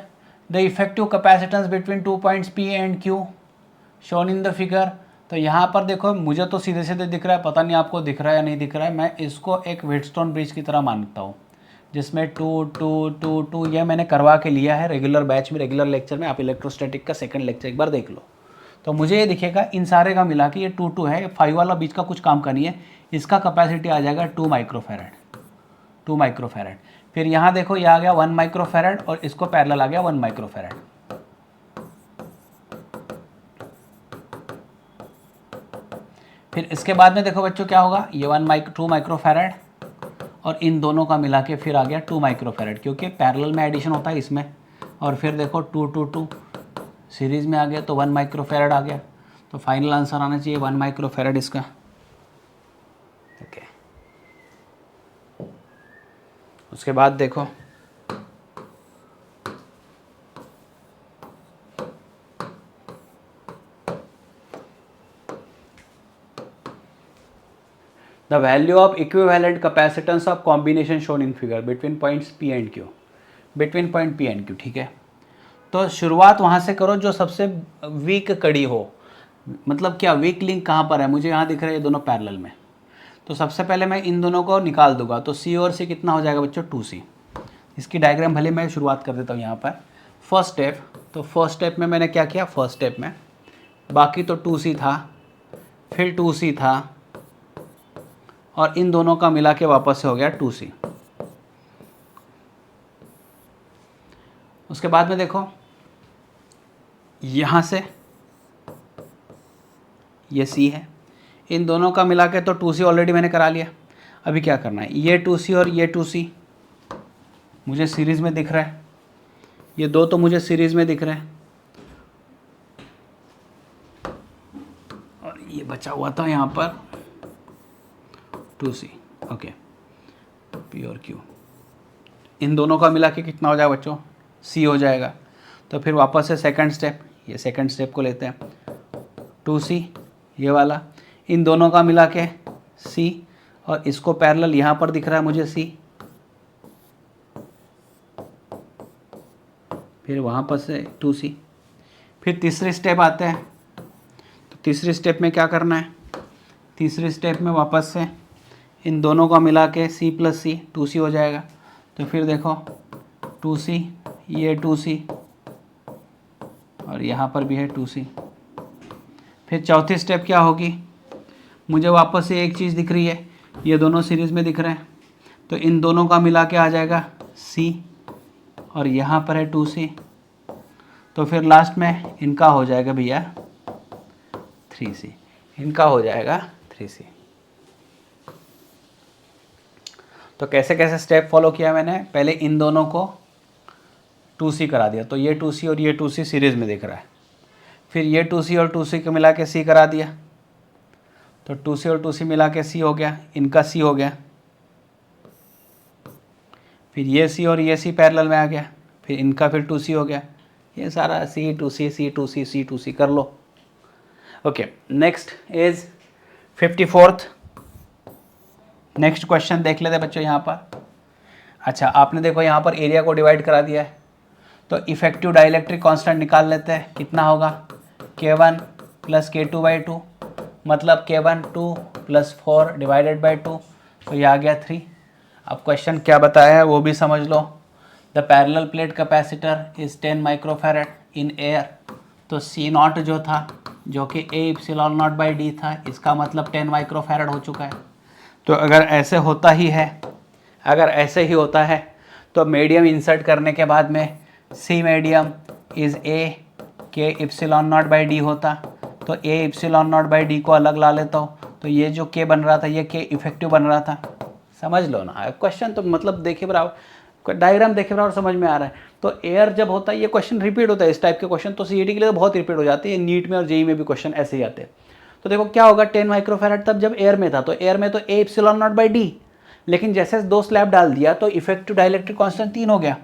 The effective capacitance between 2 points P and Q shown in the figure. तो यहाँ पर देखो मुझे तो सीधे सीधे दिख रहा है, पता नहीं आपको दिख रहा है या नहीं दिख रहा है। मैं इसको एक व्हीटस्टोन ब्रिज की तरह मानता हूँ, जिसमें 2 2 2 2 यह मैंने करवा के लिया है रेगुलर बैच में, रेगुलर लेक्चर में। आप इलेक्ट्रोस्टैटिक का सेकंड लेक्चर एक बार देख लो तो मुझे ये दिखेगा इन सारे का मिला के ये 2 2 है। 5 वाला बीच का कुछ काम का नहीं है। इसका कैपेसिटी आ जाएगा 2 माइक्रोफैरड। फिर यहाँ देखो ये आ गया 1 माइक्रोफैरड, और इसको पैरेलल आ गया 1 माइक्रोफैरड। फिर इसके बाद में देखो बच्चों क्या होगा, ये 2 माइक्रोफैरड और इन दोनों का मिला के फिर आ गया 2 माइक्रोफैरड, क्योंकि पैरेलल में एडिशन होता है इसमें। और फिर देखो 2 2 2 सीरीज़ में आ गया तो 1 माइक्रोफैरड आ गया। तो फाइनल आंसर आना चाहिए 1 माइक्रोफैरड इसका। ओके, उसके बाद देखो the value of equivalent capacitance of combination shown in figure between points P and Q, between point P and Q. ठीक है, तो शुरुआत वहाँ से करो जो सबसे वीक कड़ी हो, मतलब क्या वीक लिंक कहाँ पर है, मुझे यहाँ दिख रहा है ये दोनों पैरेलल में। तो सबसे पहले मैं इन दोनों को निकाल दूंगा, तो सी और सी कितना हो जाएगा बच्चों 2c। इसकी डायग्राम भले मैं शुरुआत कर देता हूँ यहाँ पर। फर्स्ट स्टेप, तो फर्स्ट स्टेप में मैंने क्या किया, फर्स्ट स्टेप में बाकी तो 2c था, फिर 2c था और इन दोनों का मिला के वापस से हो गया 2c। उसके बाद में देखो यहाँ से ये c है, इन दोनों का मिला के तो 2c ऑलरेडी मैंने करा लिया। अभी क्या करना है, ये 2c और ये 2c मुझे सीरीज़ में दिख रहा है, ये दो तो मुझे सीरीज़ में दिख रहे हैं और ये बचा हुआ था यहाँ पर 2c। ओके, p और q, इन दोनों का मिला के कितना हो जाएगा बच्चों, c हो जाएगा। तो फिर वापस से सेकंड स्टेप, ये सेकंड स्टेप को लेते हैं 2c ये वाला, इन दोनों का मिला के c और इसको पैरेलल यहाँ पर दिख रहा है मुझे c, फिर वहाँ पर से 2c। फिर तीसरे स्टेप आते हैं, तो तीसरे स्टेप में क्या करना है, तीसरे स्टेप में वापस से इन दोनों का मिला के c प्लस c 2c हो जाएगा। तो फिर देखो 2c, ये 2c और यहाँ पर भी है 2c। फिर चौथी स्टेप क्या होगी, मुझे वापस से एक चीज़ दिख रही है, ये दोनों सीरीज़ में दिख रहे हैं, तो इन दोनों का मिला के आ जाएगा c और यहाँ पर है 2c। तो फिर लास्ट में इनका हो जाएगा भैया 3c, इनका हो जाएगा 3c। तो कैसे कैसे स्टेप फॉलो किया मैंने, पहले इन दोनों को 2c करा दिया, तो ये 2c और ये 2c सीरीज़ में दिख रहा है। फिर ये 2c और 2c को मिला के c करा दिया, तो 2c और 2c मिला के c हो गया, इनका c हो गया। फिर ये c और ये c पैरेलल में आ गया, फिर इनका फिर 2c हो गया। ये सारा c 2c c 2c c 2c कर लो। Okay, next is 54th। Next question देख लेते बच्चों यहाँ पर। अच्छा, आपने देखो यहाँ पर एरिया को डिवाइड करा दिया है, तो इफेक्टिव डाइलेक्ट्रिक कांस्टेंट निकाल लेते हैं। कितना होगा, K1 प्लस K2/2, मतलब K1 2 प्लस 4 डिवाइडेड बाई 2, तो ये आ गया 3। अब क्वेश्चन क्या बताया है वो भी समझ लो। The parallel plate capacitor is 10 microfarad in air, तो C0 जो था, जो कि A/0/d था, इसका मतलब 10 माइक्रोफैरड हो चुका है। तो अगर ऐसे होता ही है, अगर ऐसे ही होता है, तो मीडियम इंसर्ट करने के बाद में C medium is A K/0/d होता, तो A/0/d को अलग ला लेता हूँ, तो ये जो K बन रहा था ये K इफेक्टिव बन रहा था। समझ लो ना, क्वेश्चन तो मतलब देखे बराबर, डायग्राम देखे बराबर समझ में आ रहा है। तो एयर जब होता है, ये क्वेश्चन रिपीट होता है, इस टाइप के क्वेश्चन तो सीईटी के लिए तो बहुत रिपीट हो जाते हैं, नीट में और जेईई में भी क्वेश्चन ऐसे ही आते हैं। तो देखो क्या होगा, 10 माइक्रोफैरड तब जब एयर में था, तो एयर में तो A/0/d, लेकिन जैसे दो स्लैब डाल दिया तो इफेक्टिव डाइलेक्ट्रिक कांस्टेंट 3 हो गया,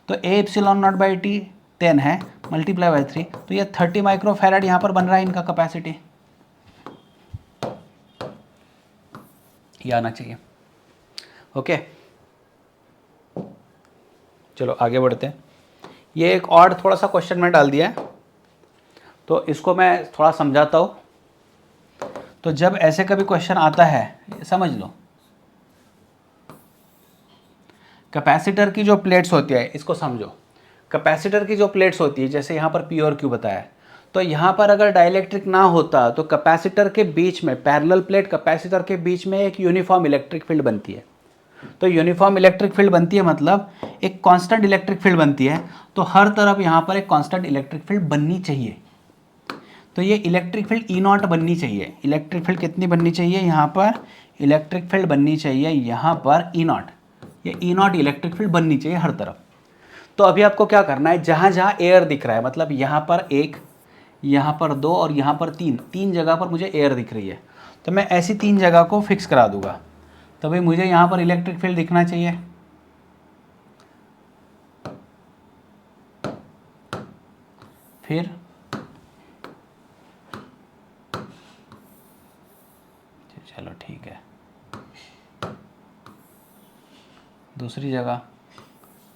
तो A/0/d 10 है मल्टीप्लाई बाई 3, तो ये 30 माइक्रोफैरड यहाँ पर बन रहा है इनका कैपेसिटी, ये आना चाहिए। ओके, चलो आगे बढ़ते हैं। ये एक और थोड़ा सा क्वेश्चन में डाल दिया है, तो इसको मैं थोड़ा समझाता हूँ। तो जब ऐसे कभी क्वेश्चन आता है, समझ लो, कैपेसिटर की जो प्लेट्स होती है, इसको समझो। कैपेसिटर की जो प्लेट्स होती है, जैसे यहाँ पर P और Q बताया, तो यहाँ पर अगर डाइलेक्ट्रिक ना होता तो कैपेसिटर के बीच में, पैरेलल प्लेट कैपेसिटर के बीच में एक यूनिफॉर्म इलेक्ट्रिक फील्ड बनती है। तो यूनिफॉर्म इलेक्ट्रिक फील्ड बनती है मतलब एक कांस्टेंट इलेक्ट्रिक फील्ड बनती है, तो हर तरफ यहाँ पर एक कांस्टेंट इलेक्ट्रिक फील्ड बननी चाहिए। तो ये इलेक्ट्रिक फील्ड ई नॉट बननी चाहिए। इलेक्ट्रिक फील्ड कितनी बननी चाहिए यहाँ पर? इलेक्ट्रिक फील्ड बननी चाहिए यहाँ पर ई नॉट। ये ई नॉट इलेक्ट्रिक फील्ड बननी चाहिए हर तरफ। तो अभी आपको क्या करना है, जहाँ जहाँ एयर दिख रहा है, मतलब यहाँ पर 1, यहाँ पर 2 और यहाँ पर 3, 3 जगह पर मुझे एयर दिख रही है, तो मैं ऐसी 3 जगह को फिक्स करा दूंगा। तो भाई मुझे यहाँ पर इलेक्ट्रिक फील्ड दिखना चाहिए। फिर चलो ठीक है, दूसरी जगह,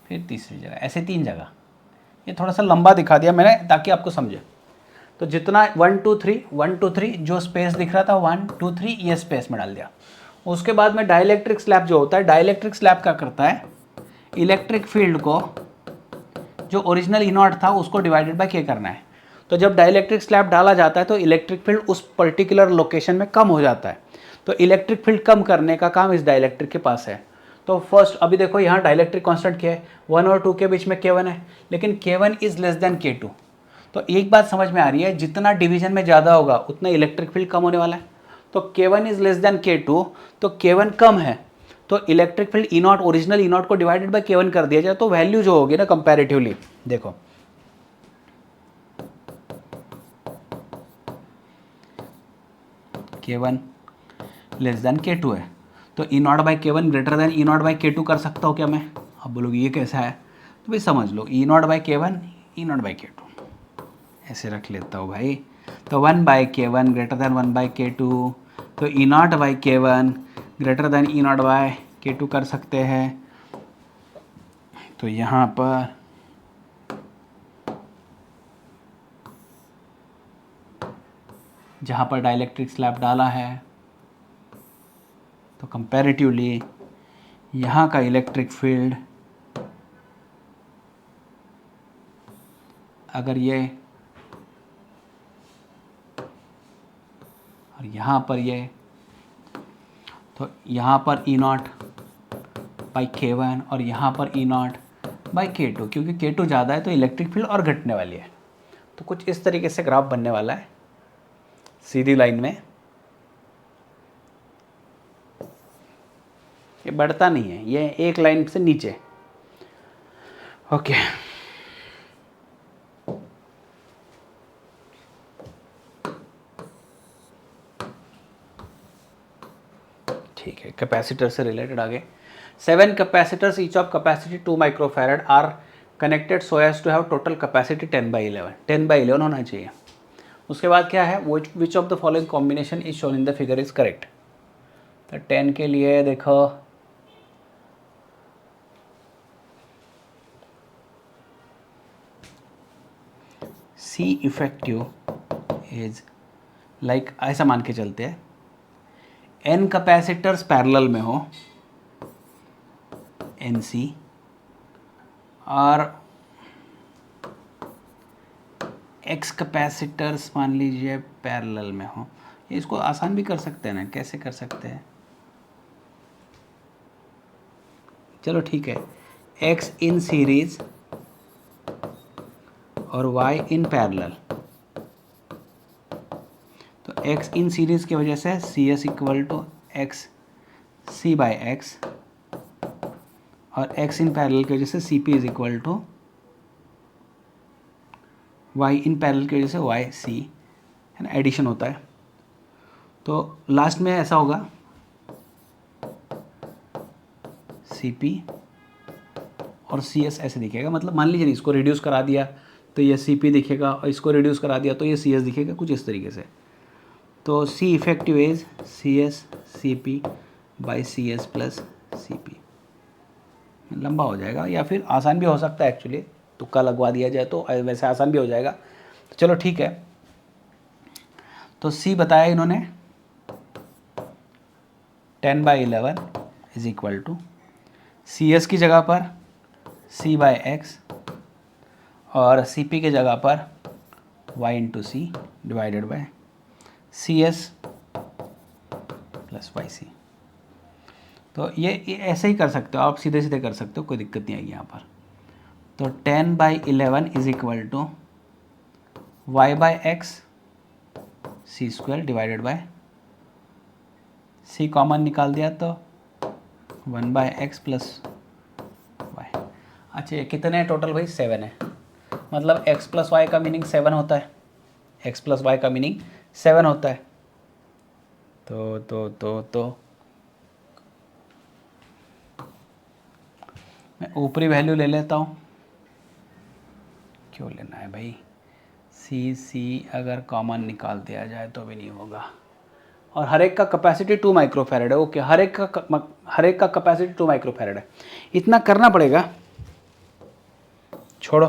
फिर तीसरी जगह, ऐसे 3 जगह। ये थोड़ा सा लंबा दिखा दिया मैंने ताकि आपको समझे। तो जितना 1 2 3 1 2 3 जो स्पेस दिख रहा था 1 2 3 ये स्पेस में डाल दिया। उसके बाद में डाइलेक्ट्रिक स्लैब जो होता है, डाइलेक्ट्रिक स्लैब क्या करता है, इलेक्ट्रिक फील्ड को जो ओरिजिनल ई नॉट था उसको डिवाइडेड बाय के करना है। तो जब डाइलेक्ट्रिक स्लैब डाला जाता है तो इलेक्ट्रिक फील्ड उस पर्टिकुलर लोकेशन में कम हो जाता है। तो इलेक्ट्रिक फील्ड कम करने का काम इस डाइलेक्ट्रिक के पास है। तो फर्स्ट अभी देखो यहाँ डाइलेक्ट्रिक कांस्टेंट क्या है, 1 और 2 के बीच में K1 है, लेकिन K1 is less than K2। तो एक बात समझ में आ रही है, जितना डिवीजन में ज़्यादा होगा उतना इलेक्ट्रिक फील्ड कम होने वाला है। तो K1 is less than K2, तो K1 कम है, तो electric field E not, original E not को डिवाइडेड बाय K1 कर दिया जाए, तो वैल्यू जो होगी ना कंपैरेटिवली, देखो K1 लेस देन K2 है, तो E naught by K1 greater than E naught by K2 कर सकता हूँ क्या मैं? अब बोलोगे ये कैसा है, तो भाई समझ लो E naught by K1 E naught by K2 ऐसे रख लेता हूँ भाई। तो 1 by K1 greater than 1 by K2, तो E naught by K1 greater than E naught by K2 कर सकते हैं। तो यहाँ पर जहाँ पर डाइलेक्ट्रिक स्लैब डाला है तो कंपैरेटिवली यहाँ का इलेक्ट्रिक फील्ड अगर ये और यहाँ पर ये, तो यहाँ पर ई नॉट बाई K1 और यहाँ पर ई नॉट बाई K2, क्योंकि K2 ज़्यादा है तो इलेक्ट्रिक फील्ड और घटने वाली है। तो कुछ इस तरीके से ग्राफ बनने वाला है सीधी लाइन में। ये बढ़ता नहीं है, ये एक लाइन से नीचे। ओके ठीक है, कैपेसिटर से रिलेटेड आगे 7 capacitors each of capacity 2 microfarad are connected so as to have total capacity 10/11। 10/11 होना चाहिए। उसके बाद क्या है, which of the following combination is shown in the figure is correct. तो 10 के लिए देखो सी इफेक्टिव इज लाइक ऐसा मान के चलते हैं, n कैपेसिटर्स पैरेलल में हो NC और x कैपेसिटर्स मान लीजिए पैरेलल में हो। इसको आसान भी कर सकते हैं ना, कैसे कर सकते हैं, चलो ठीक है, x इन सीरीज और y इन पैरेलल। तो x इन सीरीज की वजह से CS equal to X C by X और x इन पैरेलल की वजह से CP is equal to y in parallel की वजह से YC, है ना, एडिशन होता है। तो लास्ट में ऐसा होगा CP और CS ऐसे दिखेगा, मतलब मान लीजिए इसको रिड्यूस करा दिया तो ये CP दिखेगा और इसको रिड्यूस करा दिया तो ये CS दिखेगा, कुछ इस तरीके से। तो C effective is CS CP by CS plus CP। लंबा हो जाएगा या फिर आसान भी हो सकता है, एक्चुअली तुक्का लगवा दिया जाए तो वैसे आसान भी हो जाएगा। तो चलो ठीक है, तो C बताया इन्होंने 10/11 इज इक्वल टू CS की जगह पर C बाई एक्स और CP की जगह पर Y into C divided by CS plus YC। तो ये ऐसे ही कर सकते हो आप, सीधे सीधे कर सकते हो, कोई दिक्कत नहीं आएगी यहाँ पर। तो 10/11 is equal to Y by x c square divided by c common निकाल दिया तो 1/x प्लस वाई। अच्छा ये कितने हैं टोटल भाई? 7 है। मतलब x प्लस वाई का मीनिंग 7 होता है। x प्लस वाई का मीनिंग 7 होता है। तो मैं ऊपरी वैल्यू ले लेता हूँ। क्यों लेना है भाई? सी अगर कॉमन निकाल दिया जाए तो भी नहीं होगा। और हर एक का कैपेसिटी 2 माइक्रोफैरड है। ओके, हर एक का कैपेसिटी 2 माइक्रोफैरड है। इतना करना पड़ेगा। छोड़ो,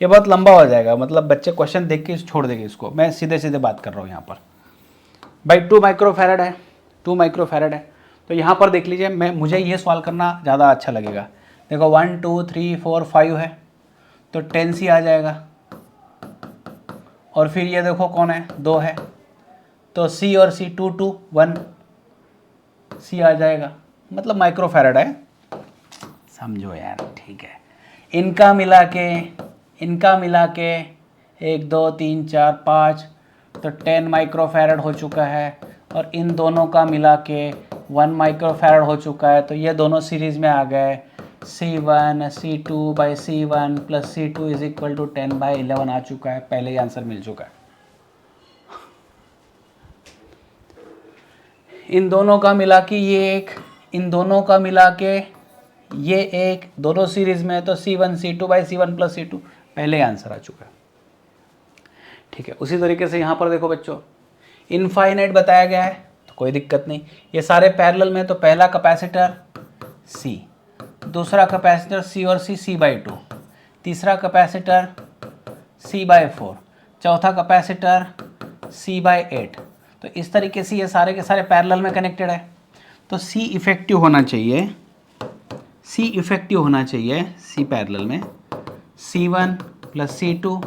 ये बहुत लंबा हो जाएगा। मतलब बच्चे क्वेश्चन देख के छोड़ देंगे इसको। मैं सीधे सीधे बात कर रहा हूँ यहाँ पर। भाई 2 माइक्रोफैरड है, 2 माइक्रोफैरड है। तो यहाँ पर देख लीजिए, मुझे ये सवाल करना ज़्यादा अच्छा लगेगा। देखो 1 2 3 4 5 है तो 10C आ जाएगा। और फिर ये देखो कौन है? 2 है तो C और C 2 2 1C आ जाएगा। मतलब माइक्रोफैरड है, समझो यार। ठीक है, इनका मिला के 1 2 3 4 5 तो 10 माइक्रोफैरड हो चुका है। और इन दोनों का मिला के 1 माइक्रोफैरड हो चुका है। तो ये दोनों सीरीज़ में आ गए। C1 C2 by C1 plus C2 is equal to 10/11 आ चुका है। पहले ही आंसर मिल चुका है। इन दोनों का मिला के ये एक, इन दोनों का मिला के ये एक, दोनों सीरीज में है तो C1 C2 by C1 plus C2 पहले ही आंसर आ चुका है। ठीक है, उसी तरीके से यहाँ पर देखो बच्चों, इनफाइनाइट बताया गया है तो कोई दिक्कत नहीं। ये सारे पैरेलल में, तो पहला कैपेसिटर C, दूसरा कैपेसिटर C और C/2, तीसरा कैपेसिटर C/4, चौथा कैपेसिटर C/8। तो इस तरीके से ये सारे के सारे पैरेलल में कनेक्टेड है। तो C इफेक्टिव होना चाहिए, C पैरेलल में C1 plus C2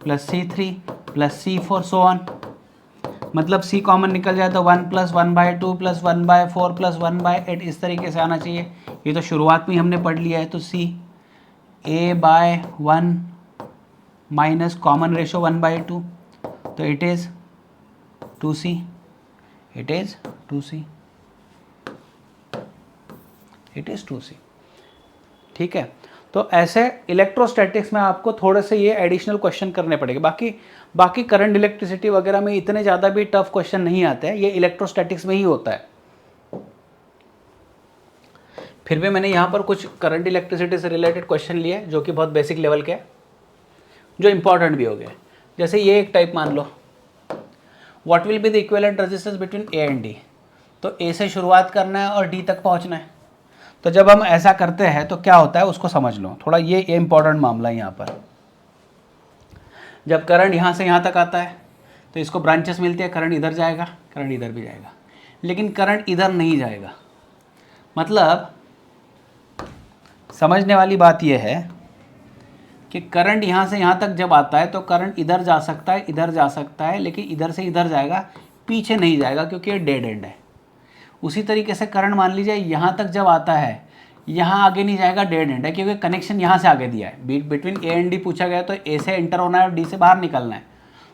plus C3 plus C4 so on. मतलब C कॉमन निकल जाए तो 1 प्लस 1/2 प्लस 1/4 प्लस 1/8 इस तरीके से आना चाहिए। ये तो शुरुआत में ही हमने पढ़ लिया है। तो C A/1 minus common ratio 1/2 तो it is 2C, it is 2C। ठीक है, तो ऐसे इलेक्ट्रोस्टैटिक्स में आपको थोड़े से ये एडिशनल क्वेश्चन करने पड़ेंगे। बाकी करंट इलेक्ट्रिसिटी वगैरह में इतने ज़्यादा भी टफ क्वेश्चन नहीं आते हैं, ये इलेक्ट्रोस्टैटिक्स में ही होता है। फिर भी मैंने यहाँ पर कुछ करंट इलेक्ट्रिसिटी से रिलेटेड क्वेश्चन लिए जो कि बहुत बेसिक लेवल के हैं, जो इंपॉर्टेंट भी हो गए। जैसे ये एक टाइप मान लो, what will be the equivalent resistance between A and D. तो ए से शुरुआत करना है और डी तक पहुँचना है। तो जब हम ऐसा करते हैं तो क्या होता है उसको समझ लो थोड़ा। ये इंपॉर्टेंट मामला है यहाँ पर। जब करंट यहाँ से यहाँ तक आता है तो इसको ब्रांचेस मिलती है, करंट इधर जाएगा, करंट इधर भी जाएगा, लेकिन करंट इधर नहीं जाएगा। मतलब समझने वाली बात यह है कि करंट यहाँ से यहाँ तक जब आता है तो करंट इधर जा सकता है, इधर जा सकता है, लेकिन इधर से इधर जाएगा, पीछे नहीं जाएगा क्योंकि ये डेड एंड है। उसी तरीके से करंट मान लीजिए यहाँ तक जब आता है, यहाँ आगे नहीं जाएगा, डेड एंड है, क्योंकि कनेक्शन यहाँ से आगे दिया है। बिटवीन ए एंड डी पूछा गया तो ए से एंटर होना है और डी से बाहर निकलना है।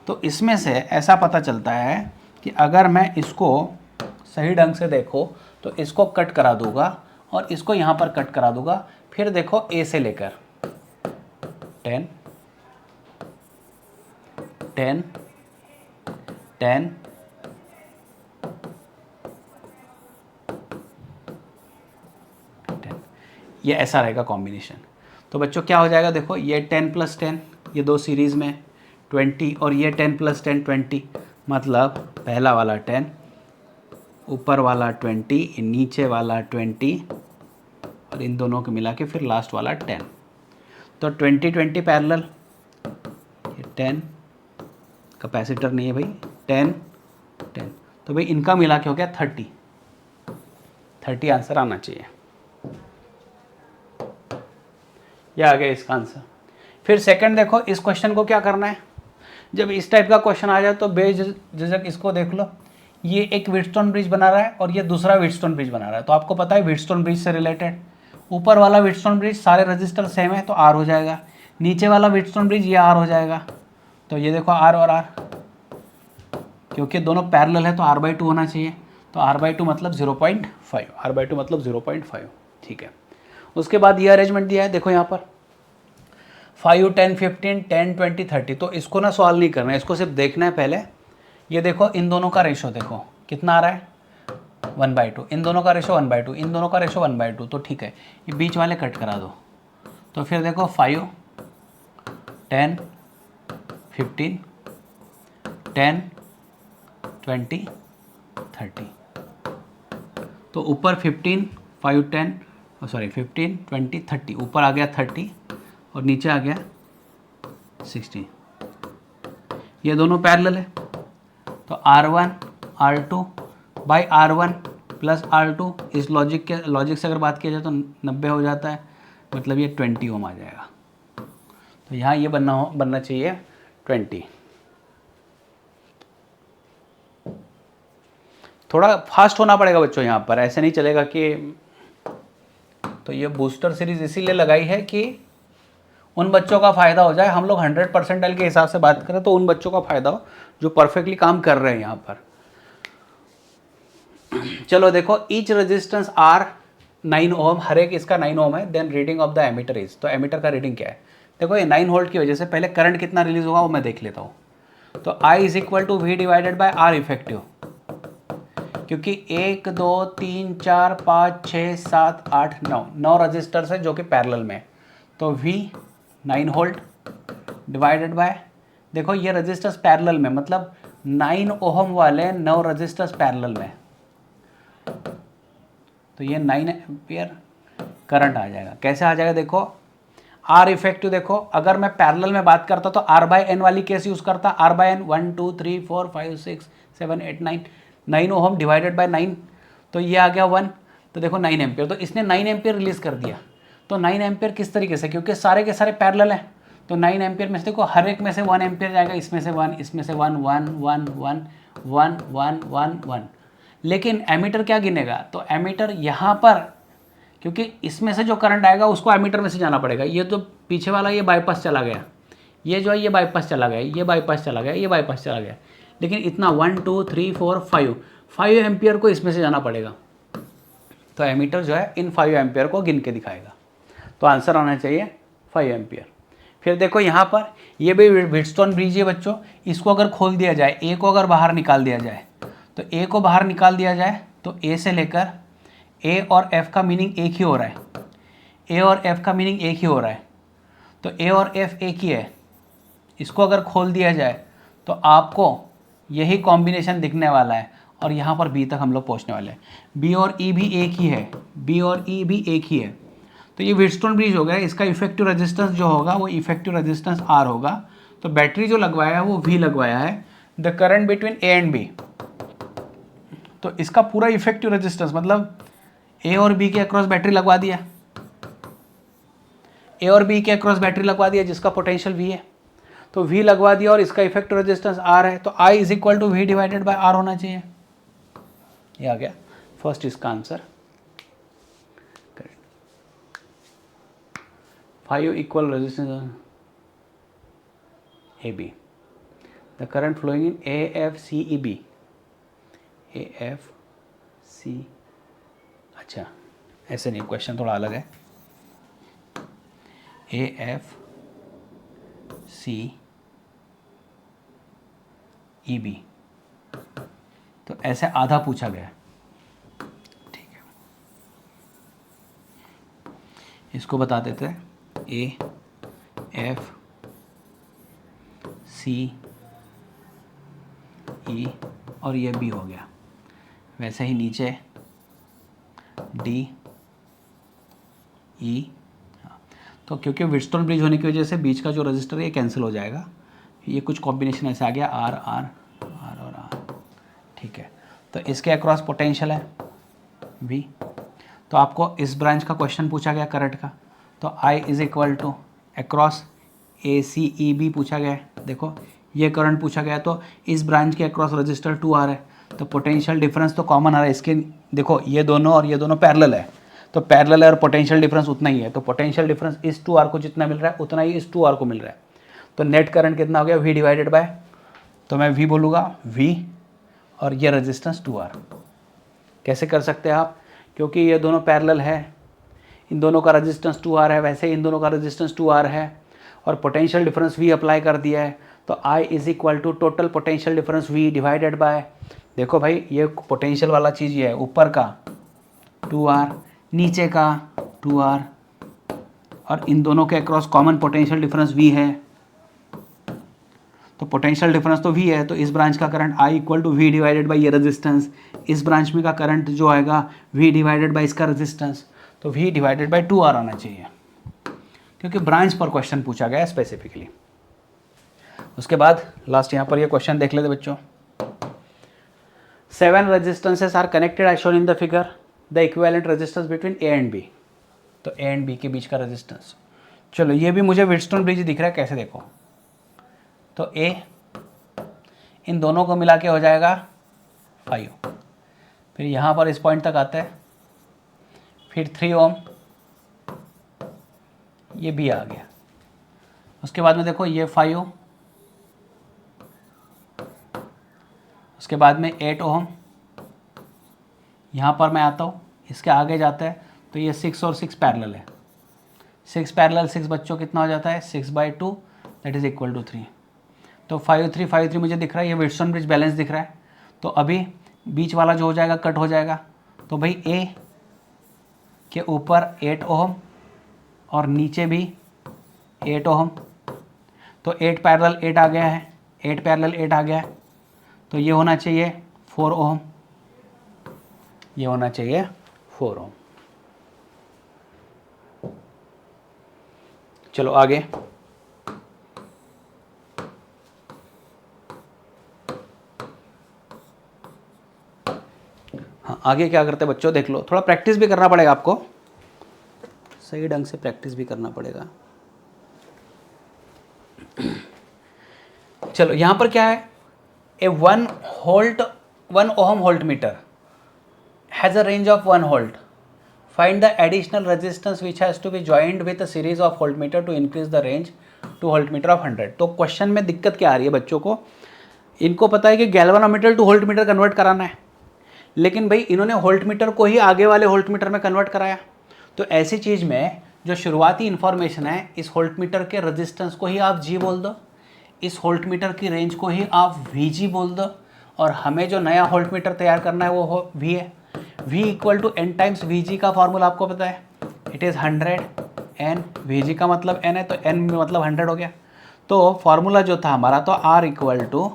तो इसमें से ऐसा पता चलता है कि अगर मैं इसको सही ढंग से देखो तो इसको कट करा दूंगा और इसको यहाँ पर कट करा दूंगा। फिर देखो ए से लेकर 10 10 10 ये ऐसा रहेगा कॉम्बिनेशन। तो बच्चों क्या हो जाएगा, देखो ये 10 प्लस 10, ये दो सीरीज़ में 20, और ये 10 प्लस 10 20। मतलब पहला वाला 10, ऊपर वाला 20, नीचे वाला 20, और इन दोनों को मिला के फिर लास्ट वाला 10। तो 20 20 पैरेलल, ये 10 कैपेसिटर नहीं है भाई, 10 10। तो भाई इनका मिला के हो गया 30 आंसर आना चाहिए। यह आ गया इसका आंसर। फिर सेकंड देखो, इस क्वेश्चन को क्या करना है। जब इस टाइप का क्वेश्चन आ जाए तो बेझिझक इसको देख लो। ये एक व्हीटस्टोन ब्रिज बना रहा है और ये दूसरा व्हीटस्टोन ब्रिज बना रहा है। तो आपको पता है व्हीटस्टोन ब्रिज से रिलेटेड, ऊपर वाला व्हीटस्टोन ब्रिज सारे रजिस्टर सेम है तो आर हो जाएगा, नीचे वाला व्हीटस्टोन ब्रिज ये आर हो जाएगा। तो ये देखो आर और आर, क्योंकि दोनों पैरेलल है तो R/2 होना चाहिए, तो R/2 मतलब 0.5, R/2 मतलब 0.5, ठीक है। उसके बाद ये अरेंजमेंट दिया है, देखो यहाँ पर 5, 10, 15, 10, 20, 30, तो इसको ना सॉल्व नहीं करना है, इसको सिर्फ देखना है पहले। ये देखो इन दोनों का रेशो देखो कितना आ रहा है 1/2, इन दोनों का रेशो 1/2, इन दोनों का रेशो 1/2, तो ठीक है, ये बीच वाले कट करा दो। तो फिर देखो 5, 10, 15, 10, 20, 30, तो ऊपर 15, 5, 10 सॉरी 15, 20, 30, ऊपर आ गया 30 और नीचे आ गया 60। ये दोनों पैरेलल है, तो R1 R2 by R1 plus R2, इस लॉजिक से अगर बात किया जाए तो 90 हो जाता है, मतलब ये 20 ओम आ जाएगा। तो यहाँ ये बनना चाहिए 20। थोड़ा फास्ट होना पड़ेगा बच्चों यहाँ पर, ऐसे नहीं चलेगा कि, तो ये बूस्टर सीरीज इसीलिए लगाई है कि उन बच्चों का फ़ायदा हो जाए। हम लोग 100% के हिसाब से बात करें तो उन बच्चों का फ़ायदा हो जो परफेक्टली काम कर रहे हैं यहाँ पर। चलो देखो, ईच रेजिस्टेंस R 9 ओम, हर एक इसका 9 ओम है, then reading of the ammeter is, तो एमीटर का रीडिंग क्या है, देखो ये 9 वोल्ट की वजह से पहले करंट कितना रिलीज होगा वो मैं देख लेता हूँ। तो I = V divided by R effective, क्योंकि 1 2 3 4 5 6 7 8 9 रजिस्टर्स है जो कि पैरेलल में, तो V 9 वोल्ट डिवाइडेड बाय, देखो ये रजिस्टर्स पैरेलल में, मतलब 9 ओहम वाले 9 रजिस्टर्स पैरेलल में, तो ये 9 एम्पियर करंट आ जाएगा। कैसे आ जाएगा देखो, R इफेक्टिव देखो, अगर मैं पैरेलल में बात करता तो R/N वाली केस यूज़ करता, R/N 1 2 3 4 5 6 7 8 9, 9 ओहम डिवाइडेड बाय 9, तो ये आ गया 1, तो देखो 9 एम्पियर, तो इसने 9 एम्पियर रिलीज़ कर दिया। तो 9 एम्पियर किस तरीके से, क्योंकि सारे के सारे पैरेलल हैं, तो 9 एम्पियर में से देखो हर एक में से 1 एम्पियर जाएगा, इसमें से 1, इसमें से 1 1 1 1 1 1 1 1, लेकिन एमीटर क्या गिनेगा, तो एमीटर यहाँ पर, क्योंकि इसमें से जो करंट आएगा उसको एमीटर में से जाना पड़ेगा। ये तो पीछे वाला ये बाईपास चला गया, ये जो है ये बाईपास चला गया, ये बाईपास चला गया, ये बाईपास चला गया, लेकिन इतना 1 2 3 4 5 एम्पियर को इसमें से जाना पड़ेगा, तो एमीटर जो है इन 5 एम्पियर को गिन के दिखाएगा। तो आंसर आना चाहिए 5 एम्पियर। फिर देखो यहाँ पर ये भी व्हीटस्टोन ब्रिज है बच्चों, इसको अगर खोल दिया जाए, ए को अगर बाहर निकाल दिया जाए, तो ए को बाहर निकाल दिया जाए तो ए से लेकर ए और एफ का मीनिंग एक ही हो रहा है, ए और एफ का मीनिंग एक ही हो रहा है, तो ए और एफ एक ही है। इसको अगर खोल दिया जाए तो आपको यही कॉम्बिनेशन दिखने वाला है, और यहाँ पर बी तक हम लोग पहुँचने वाले हैं। बी और ई भी एक ही है, बी और ई भी एक ही है, तो ये व्हीटस्टोन ब्रिज हो गया। इसका इफेक्टिव रेजिस्टेंस जो होगा वो इफेक्टिव रेजिस्टेंस आर होगा, तो बैटरी जो लगवाया है वो वी लगवाया है। The current between A and B, तो इसका पूरा इफेक्टिव रेजिस्टेंस मतलब ए और बी के अक्रॉस बैटरी लगवा दिया, ए और बी के अक्रॉस बैटरी लगवा दिया जिसका पोटेंशियल वी है, तो वी लगवा दिया और इसका इफेक्टिव रेजिस्टेंस आर है, तो I = V divided by R होना चाहिए। ये आ गया फर्स्ट इसका answer. 5 equal resistance A B, the current flowing in AFCEB, AFC, अच्छा ऐसे नहीं, क्वेश्चन थोड़ा अलग है, AFCEB, तो ऐसे आधा पूछा गया, ठीक है। इसको बता देते हैं AFCE और ये B हो गया, वैसे ही नीचे DE, तो क्योंकि व्हीटस्टोन ब्रिज होने की वजह से बीच का जो रजिस्टर है ये कैंसिल हो जाएगा, ये कुछ कॉम्बिनेशन ऐसे आ गया R R R और R, ठीक है। तो इसके अक्रॉस पोटेंशियल है V, तो आपको इस ब्रांच का क्वेश्चन पूछा गया करंट का, तो I = अक्रॉस ACEB पूछा गया है। देखो ये करंट पूछा गया, तो इस ब्रांच के अक्रॉस रजिस्टर 2R है, तो पोटेंशियल डिफरेंस तो कॉमन आ रहा है इसके, देखो ये दोनों और ये दोनों पैरेलल है, तो पैरेलल है और पोटेंशियल डिफरेंस उतना ही है, तो पोटेंशियल डिफरेंस इस 2R को जितना मिल रहा है उतना ही इस 2R को मिल रहा है, तो नेट करंट कितना हो गया V डिवाइडेड बाय, तो मैं V बोलूँगा V और ये रेजिस्टेंस 2R। कैसे कर सकते हैं आप? क्योंकि ये दोनों पैरेलल है, इन दोनों का रेजिस्टेंस 2R है, वैसे इन दोनों का रेजिस्टेंस 2R है, और पोटेंशियल डिफरेंस V अप्लाई कर दिया है, तो I is equal to total potential difference V divided by, देखो भाई ये पोटेंशियल वाला चीज़ ये है, ऊपर का 2R, नीचे का 2R, और इन दोनों के across common potential difference V है। तो पोटेंशियल डिफरेंस तो V है, तो इस ब्रांच का current I equal to V divided by ये रेजिस्टेंस, इस ब्रांच में का करंट जो आएगा V डिवाइडेड बाई इसका रेजिस्टेंस, तो V डिवाइडेड बाई 2R आना चाहिए, क्योंकि ब्रांच पर क्वेश्चन पूछा गया है स्पेसिफिकली। उसके बाद लास्ट यहाँ पर ये क्वेश्चन देख लेते बच्चों। 7 resistances are connected as shown in the figure, the equivalent resistance between A and B। तो A एंड B के बीच का रेजिस्टेंस, चलो ये भी मुझे व्हीटस्टोन ब्रिज दिख रहा है, कैसे देखो, तो A इन दोनों को मिला के हो जाएगा 5, फिर यहाँ पर इस पॉइंट तक आता है, फिर 3 ओम, ये B आ गया। उसके बाद में देखो ये 5 ओम, उसके बाद में 8 ओम, यहाँ पर मैं आता हूँ, इसके आगे जाता है, तो ये 6 और 6 पैरेलल है, 6 पैरेलल 6 बच्चों कितना हो जाता है 6/2, दैट इज इक्वल टू 3। तो 5 3 मुझे दिख रहा है, ये व्हीटस्टोन ब्रिज बैलेंस दिख रहा है, तो अभी बीच वाला जो हो जाएगा कट हो जाएगा, तो भाई A के ऊपर 8 ओम और नीचे भी 8 ओम, तो 8 पैरेलल 8 आ गया है, 8 पैरेलल 8 आ गया है, तो ये होना चाहिए 4 ओम, ये होना चाहिए 4 ओम। चलो आगे, हाँ आगे क्या करते हैं बच्चों, देख लो, थोड़ा प्रैक्टिस भी करना पड़ेगा आपको, सही ढंग से प्रैक्टिस भी करना पड़ेगा। चलो यहाँ पर क्या है, a 1 ohm voltmeter has a range of 1 volt, find the additional resistance which has to be joined with a series of voltmeter to increase the range to voltmeter of 100। तो क्वेश्चन में दिक्कत क्या आ रही है बच्चों को, इनको पता है कि galvanometer two volt meter convert कराना है, लेकिन भाई इन्होंने वोल्ट मीटर को ही आगे वाले वोल्ट मीटर में कन्वर्ट कराया, तो ऐसी चीज़ में जो शुरुआती इन्फॉर्मेशन है, इस वोल्ट मीटर के रेजिस्टेंस को ही आप G बोल दो, इस वोल्ट मीटर की रेंज को ही आप VG बोल दो, और हमें जो नया वोल्ट मीटर तैयार करना है वो V है। V equal to N times VG का फॉर्मूला आपको पता है, इट इज़ 100 N, VG का मतलब N है, तो N मतलब 100 हो गया। तो फॉर्मूला जो था हमारा, तो R equal to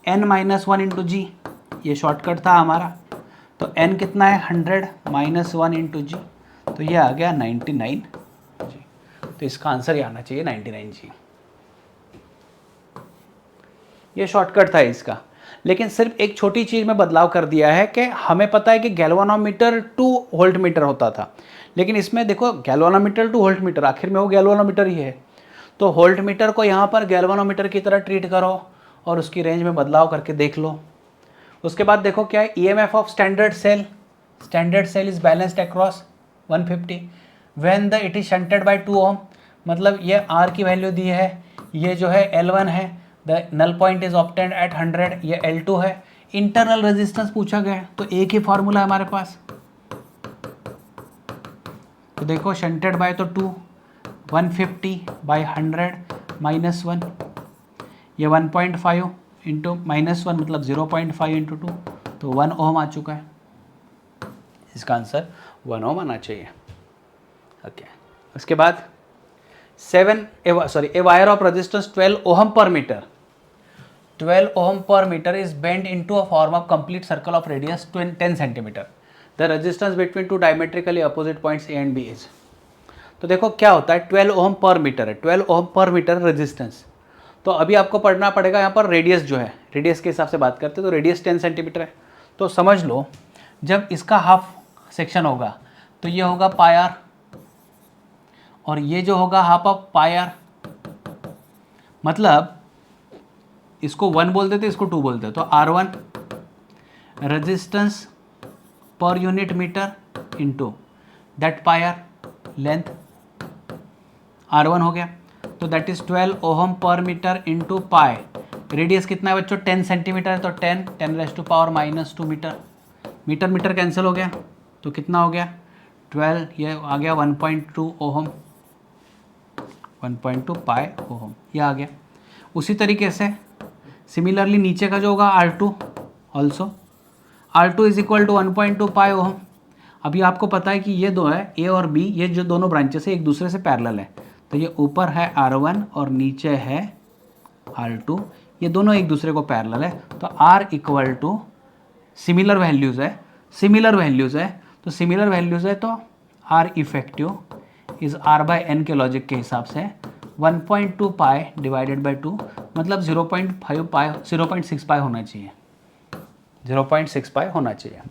N-1 into G, ये शॉर्टकट था हमारा, तो N कितना है 100 -1 इंटू G, तो ये आ गया 99 G, तो इसका आंसर ये आना चाहिए 99 G। ये शॉर्टकट था इसका, लेकिन सिर्फ एक छोटी चीज़ में बदलाव कर दिया है कि हमें पता है कि गैल्वानोमीटर टू वोल्ट मीटर होता था, लेकिन इसमें देखो गैल्वानोमीटर टू वोल्ट मीटर, आखिर में वो गैल्वानोमीटर ही है, तो वोल्ट मीटर को यहाँ पर गैल्वानोमीटर की तरह ट्रीट करो और उसकी रेंज में बदलाव करके देख लो। उसके बाद देखो क्या है, EMF of standard cell is balanced across 150 when the it is shunted by 2 ohm, मतलब ये R की वैल्यू दी है, ये जो है L1 है, the null point is obtained at 100, ये L2 है, इंटरनल रेजिस्टेंस पूछा गया है, तो एक ही फॉर्मूला है हमारे पास, तो देखो शंटेड बाय तो 2, 150 बाई 100 -1, ये 1.5 इंटू -1 मतलब 0.5 इंटू 2, तो 1 ओम आ चुका है, इसका आंसर 1 ओम आना चाहिए। ओके, उसके बाद a wire of resistance 12 ohm per metre, 12 ohm per metre is bend into a form of complete circle of radius 10 centimetre, the resistance between two diametrically opposite points A and B is. तो देखो क्या होता है, 12 ओहम पर मीटर है, 12 ओहम पर मीटर रेजिस्टेंस, तो अभी आपको पढ़ना पड़ेगा यहाँ पर रेडियस जो है, रेडियस के हिसाब से बात करते हैं, तो रेडियस 10 सेंटीमीटर है, तो समझ लो जब इसका हाफ सेक्शन होगा तो ये होगा पाई आर, और ये जो होगा हाफ ऑफ पाई आर, मतलब इसको 1 बोलते थे, इसको 2 बोलते हैं, तो R1 resistance per unit metre into that pi R length, R1 हो गया, तो that is 12 ohm per metre into pi radius कितना है बच्चों 10 सेंटीमीटर है, तो 10 × 10⁻⁻2 मीटर। मीटर मीटर कैंसिल हो गया, तो कितना हो गया 12, ये आ गया 1.2 ओहम, 1.2 पाई ओहम, ये आ गया। उसी तरीके से सिमिलरली नीचे का जो होगा R2 also, R2 is equal to 1.2 pi ohm. अभी आपको पता है कि ये दो है A और B, ये जो दोनों ब्रांचेस है एक दूसरे से पैरेलल है, तो ये ऊपर है R1 और नीचे है R2, ये दोनों एक दूसरे को पैरेलल है, तो R equal to similar values है, सिमिलर वैल्यूज़ है, तो सिमिलर वैल्यूज़ है तो R इफेक्टिव इज़ R/N के लॉजिक के हिसाब से 1.2 पाई डिवाइडेड बाई 2, मतलब 0.5 पाई, 0.6 पाई होना चाहिए, 0.6 पाई होना चाहिए।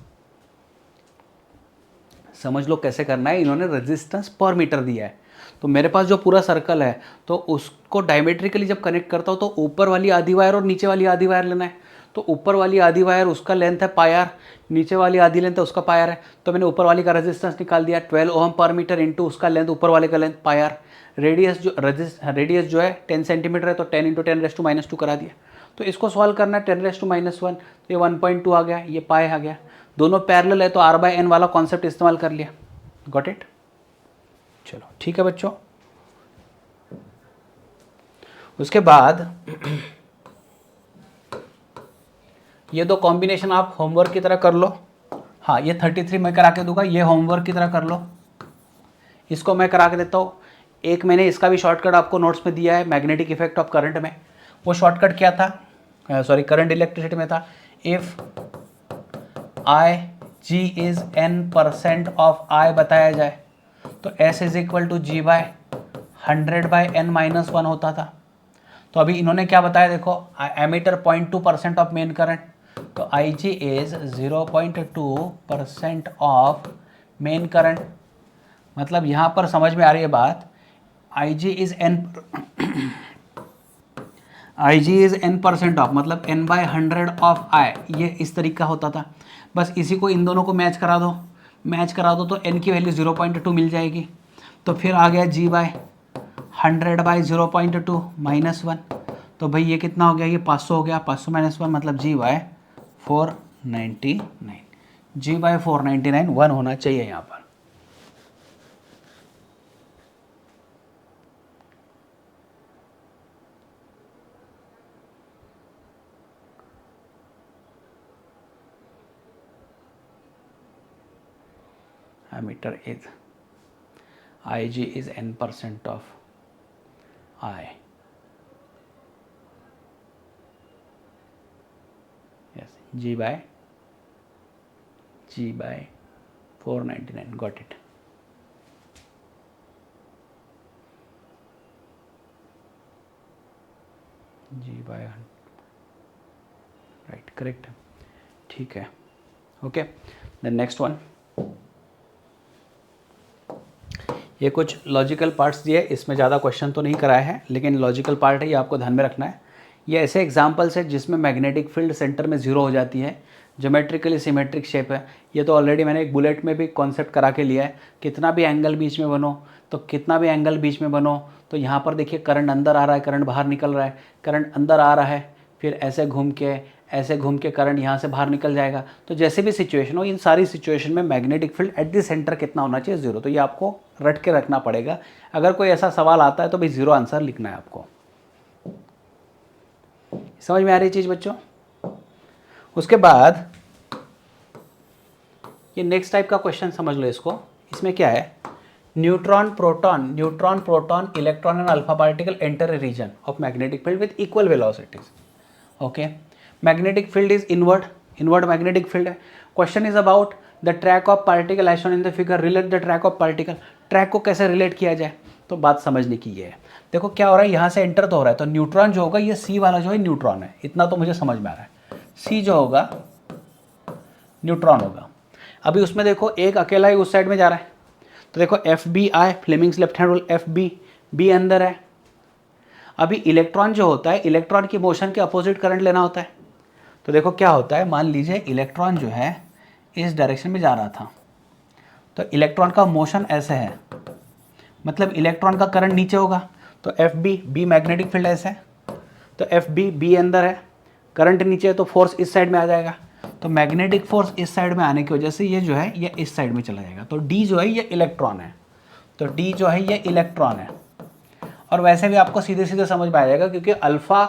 समझ लो कैसे करना है, इन्होंने रेजिस्टेंस पर मीटर दिया है, तो मेरे पास जो पूरा सर्कल है तो उसको डायमेट्रिकली जब कनेक्ट करता हूँ तो ऊपर वाली आधी वायर और नीचे वाली आधी वायर लेना है। तो ऊपर वाली आधी वायर उसका लेंथ है पाई आर, नीचे वाली आधी लेंथ है उसका पाई आर है, तो मैंने ऊपर वाली का रेजिस्टेंस निकाल दिया 12 ओहम पर मीटर इंटू उसका लेंथ, ऊपर वाले का लेंथ पाई आर। रेडियस जो है 10 सेंटीमीटर है, तो 10 × 10⁻² करा दिया। तो इसको सॉल्व करना है 10⁻⁻1, तो ये 1.2 आ गया, ये पाई आ गया, दोनों पैरेलल है तो R/N वाला कॉन्सेप्ट इस्तेमाल कर लिया। Got it? चलो ठीक है बच्चों। उसके बाद ये दो कॉम्बिनेशन आप होमवर्क की तरह कर लो। हाँ, ये 33 मैं करा के दूंगा, ये होमवर्क की तरह कर लो। इसको मैं करा के देता हूँ। एक मैंने इसका भी शॉर्टकट आपको नोट्स में दिया है, मैग्नेटिक इफेक्ट ऑफ करंट में। वो शॉर्टकट क्या था, सॉरी करंट इलेक्ट्रिसिटी में था, if Ig is n% of I बताया जाए तो S is equal to G/100/n-1 होता था। तो अभी इन्होंने क्या बताया देखो, एमीटर 0.2% ऑफ मेन करंट, तो Ig is 0.2% of main current. मतलब यहाँ पर समझ में आ रही है बात, Ig इज n% ऑफ, मतलब n/100 ऑफ I, ये इस तरीके का होता था। बस इसी को इन दोनों को मैच करा दो, तो n की वैल्यू 0.2 मिल जाएगी। तो फिर आ गया G/100/0.2 -1, तो भाई ये कितना हो गया, ये 500 हो गया, 500 - 1 मतलब G/499, G/499 1 होना चाहिए यहाँ पर। Ammeter is Ig is n% of I. Yes, G/499. Got it. G/100. Right, correct. ठीक है, okay. Then next one. ये कुछ लॉजिकल पार्ट्स दिए, इसमें ज़्यादा क्वेश्चन तो नहीं कराए हैं, लेकिन लॉजिकल पार्ट है, ये आपको ध्यान में रखना है। ये ऐसे एग्जांपल्स है जिसमें मैग्नेटिक फील्ड सेंटर में जीरो हो जाती है, ज्योमेट्रिकली सिमेट्रिक शेप है। ये तो ऑलरेडी मैंने एक बुलेट में भी कॉन्सेप्ट करा के लिया है, कितना भी एंगल बीच में बनो, तो कितना भी एंगल बीच में बनो, तो यहाँ पर देखिए करंट अंदर आ रहा है, करंट बाहर निकल रहा है, करंट अंदर आ रहा है, फिर ऐसे घूम के करंट यहाँ से बाहर निकल जाएगा। तो जैसे भी सिचुएशन हो, इन सारी सिचुएशन में magnetic field at the centre कितना होना चाहिए, जीरो। तो ये आपको रट के रखना पड़ेगा, अगर कोई ऐसा सवाल आता है तो भाई जीरो आंसर लिखना है आपको। समझ में आ रही चीज़ बच्चों? उसके बाद ये नेक्स्ट टाइप का क्वेश्चन समझ लो इसको। इसमें क्या है, neutron proton electron and alpha particle enter a region of magnetic field with equal velocities. Okay, magnetic field is inward magnetic field है। Question is about the track of particle as shown in the figure, relate the track of particle. Track को कैसे रिलेट किया जाए, तो बात समझने की ये है। देखो क्या हो रहा है, यहाँ से एंटर तो हो रहा है, तो न्यूट्रॉन जो होगा, ये सी वाला जो है न्यूट्रॉन है, इतना तो मुझे समझ में आ रहा है। सी जो होगा न्यूट्रॉन होगा। अभी उसमें देखो एक अकेला ही उस साइड में जा रहा है, तो देखो F B I, Fleming's left hand rule, F B अंदर है। अभी इलेक्ट्रॉन जो होता है, इलेक्ट्रॉन की मोशन के अपोजिट करंट लेना होता है। तो देखो क्या होता है, मान लीजिए इलेक्ट्रॉन जो है इस डायरेक्शन में जा रहा था, तो इलेक्ट्रॉन का मोशन ऐसे है, मतलब इलेक्ट्रॉन का करंट नीचे होगा, तो एफ बी मैग्नेटिक फील्ड ऐसे है। तो एफ बी अंदर है, करंट नीचे है, तो फोर्स इस साइड में आ जाएगा। तो मैग्नेटिक फोर्स इस साइड में आने की वजह से ये जो है ये इस साइड में चला जाएगा। तो डी जो है ये इलेक्ट्रॉन है, तो डी जो है ये इलेक्ट्रॉन है। और वैसे भी आपको सीधे सीधे समझ में आ जाएगा, क्योंकि अल्फा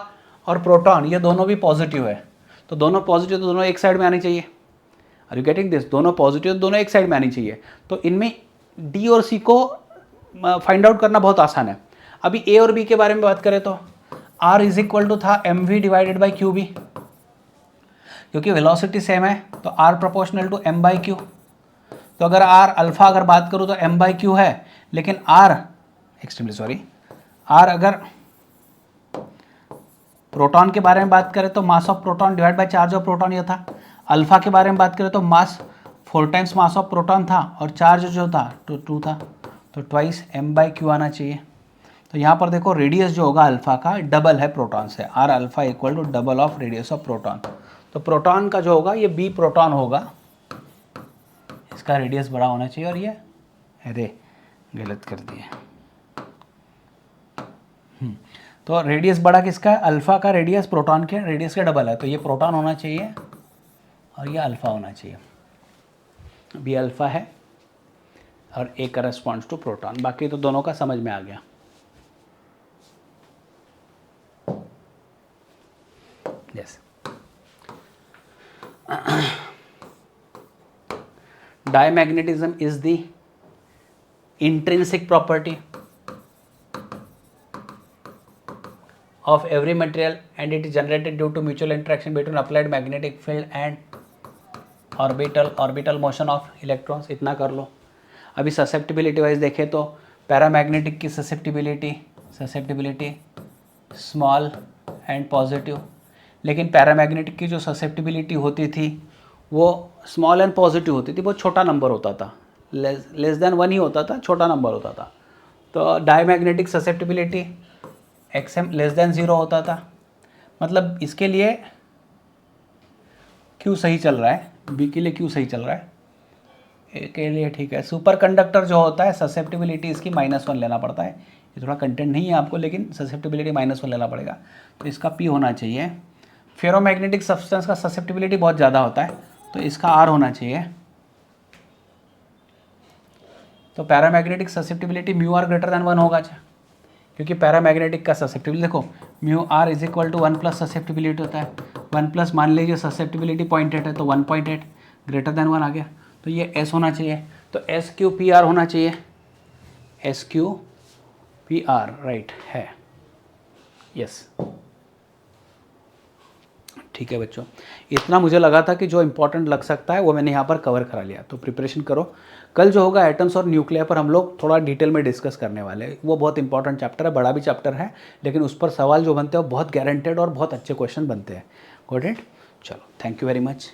और प्रोटॉन ये दोनों भी पॉजिटिव है, तो दोनों पॉजिटिव तो दोनों एक साइड में आनी चाहिए। Are you getting this? दोनों पॉजिटिव तो दोनों एक साइड में आनी चाहिए। तो इनमें डी और सी को फाइंड आउट करना बहुत आसान है। अभी ए और बी के बारे में बात करें तो आर इज इक्वल टू था M V divided by Q B, क्योंकि वेलोसिटी सेम है तो R proportional to M by Q. तो अगर आर अल्फा अगर बात करूँ तो एम बाई क्यू है, लेकिन आर एक्सट्रीमली सॉरी आर अगर प्रोटॉन के बारे में बात करें तो mass of proton divide by charge of proton ये था। अल्फा के बारे में बात करें तो मास 4 टाइम्स मास ऑफ प्रोटॉन था और चार्ज जो था तो 2 था, तो ट्वाइस एम बाई क्यू आना चाहिए। तो यहाँ पर देखो रेडियस जो होगा अल्फा का डबल है प्रोटॉन से, R alpha equal to double of radius of proton. तो प्रोटॉन का जो होगा ये बी प्रोटॉन होगा, इसका रेडियस बड़ा होना चाहिए। और ये अरे गलत कर दिए, तो रेडियस बड़ा किसका है? अल्फा का रेडियस प्रोटॉन के रेडियस का डबल है, तो ये प्रोटॉन होना चाहिए और ये अल्फा होना चाहिए। बी अल्फा है और ए करस्पॉन्ड्स टू प्रोटॉन। बाकी तो दोनों का समझ में आ गया। Yes, diamagnetism is the intrinsic property of every material and it is generated due to mutual interaction between applied magnetic field and orbital motion of electrons। इतना कर लो। अभी ससेप्टिबिलिटी वाइज देखें तो पैरामैग्नेटिक की ससेप्टिबिलिटी स्मॉल एंड पॉजिटिव, लेकिन पैरामैग्नेटिक की जो ससेप्टिबिलिटी होती थी वो स्मॉल एंड पॉजिटिव होती थी, बहुत छोटा नंबर होता था, लेस देन 1 ही होता था, छोटा नंबर होता था। तो diamagnetic susceptibility XM less than 0 होता था। मतलब इसके लिए क्यू सही चल रहा है, बी के लिए क्यू सही चल रहा है, ए के लिए ठीक है। सुपर कंडक्टर जो होता है ससेप्टिबिलिटी इसकी -1 लेना पड़ता है। ये थोड़ा कंटेंट नहीं है आपको, लेकिन ससेप्टिबिलिटी -1 लेना पड़ेगा, तो इसका पी होना चाहिए। फेरोमैग्नेटिक सब्सटेंस का ससेप्टिबिलिटी बहुत ज़्यादा होता है, तो इसका आर होना चाहिए। तो paramagnetic susceptibility mu R greater than 1 होगा, क्योंकि पैरामैग्नेटिक का ससेप्टिबिलिटी देखो mu R is equal to 1 plus susceptibility होता है। 1 प्लस मान लीजिए ससेप्टिबिलिटी 0.8 है तो 1.8 ग्रेटर देन 1 आ गया, तो ये एस होना चाहिए। तो एस क्यू पी आर होना चाहिए, S Q P R right है। यस ठीक है बच्चों, इतना मुझे लगा था कि जो इंपॉर्टेंट लग सकता है वो मैंने यहाँ पर कवर करा लिया। तो प्रिपरेशन करो, कल जो होगा एटम्स और न्यूक्लियर पर हम लोग थोड़ा डिटेल में डिस्कस करने वाले हैं। वो बहुत इंपॉर्टेंट चैप्टर है, बड़ा भी चैप्टर है, लेकिन उस पर सवाल जो बनते हैं वो बहुत गारंटेड और बहुत अच्छे क्वेश्चन बनते हैं। Got it? चलो, थैंक यू वेरी मच।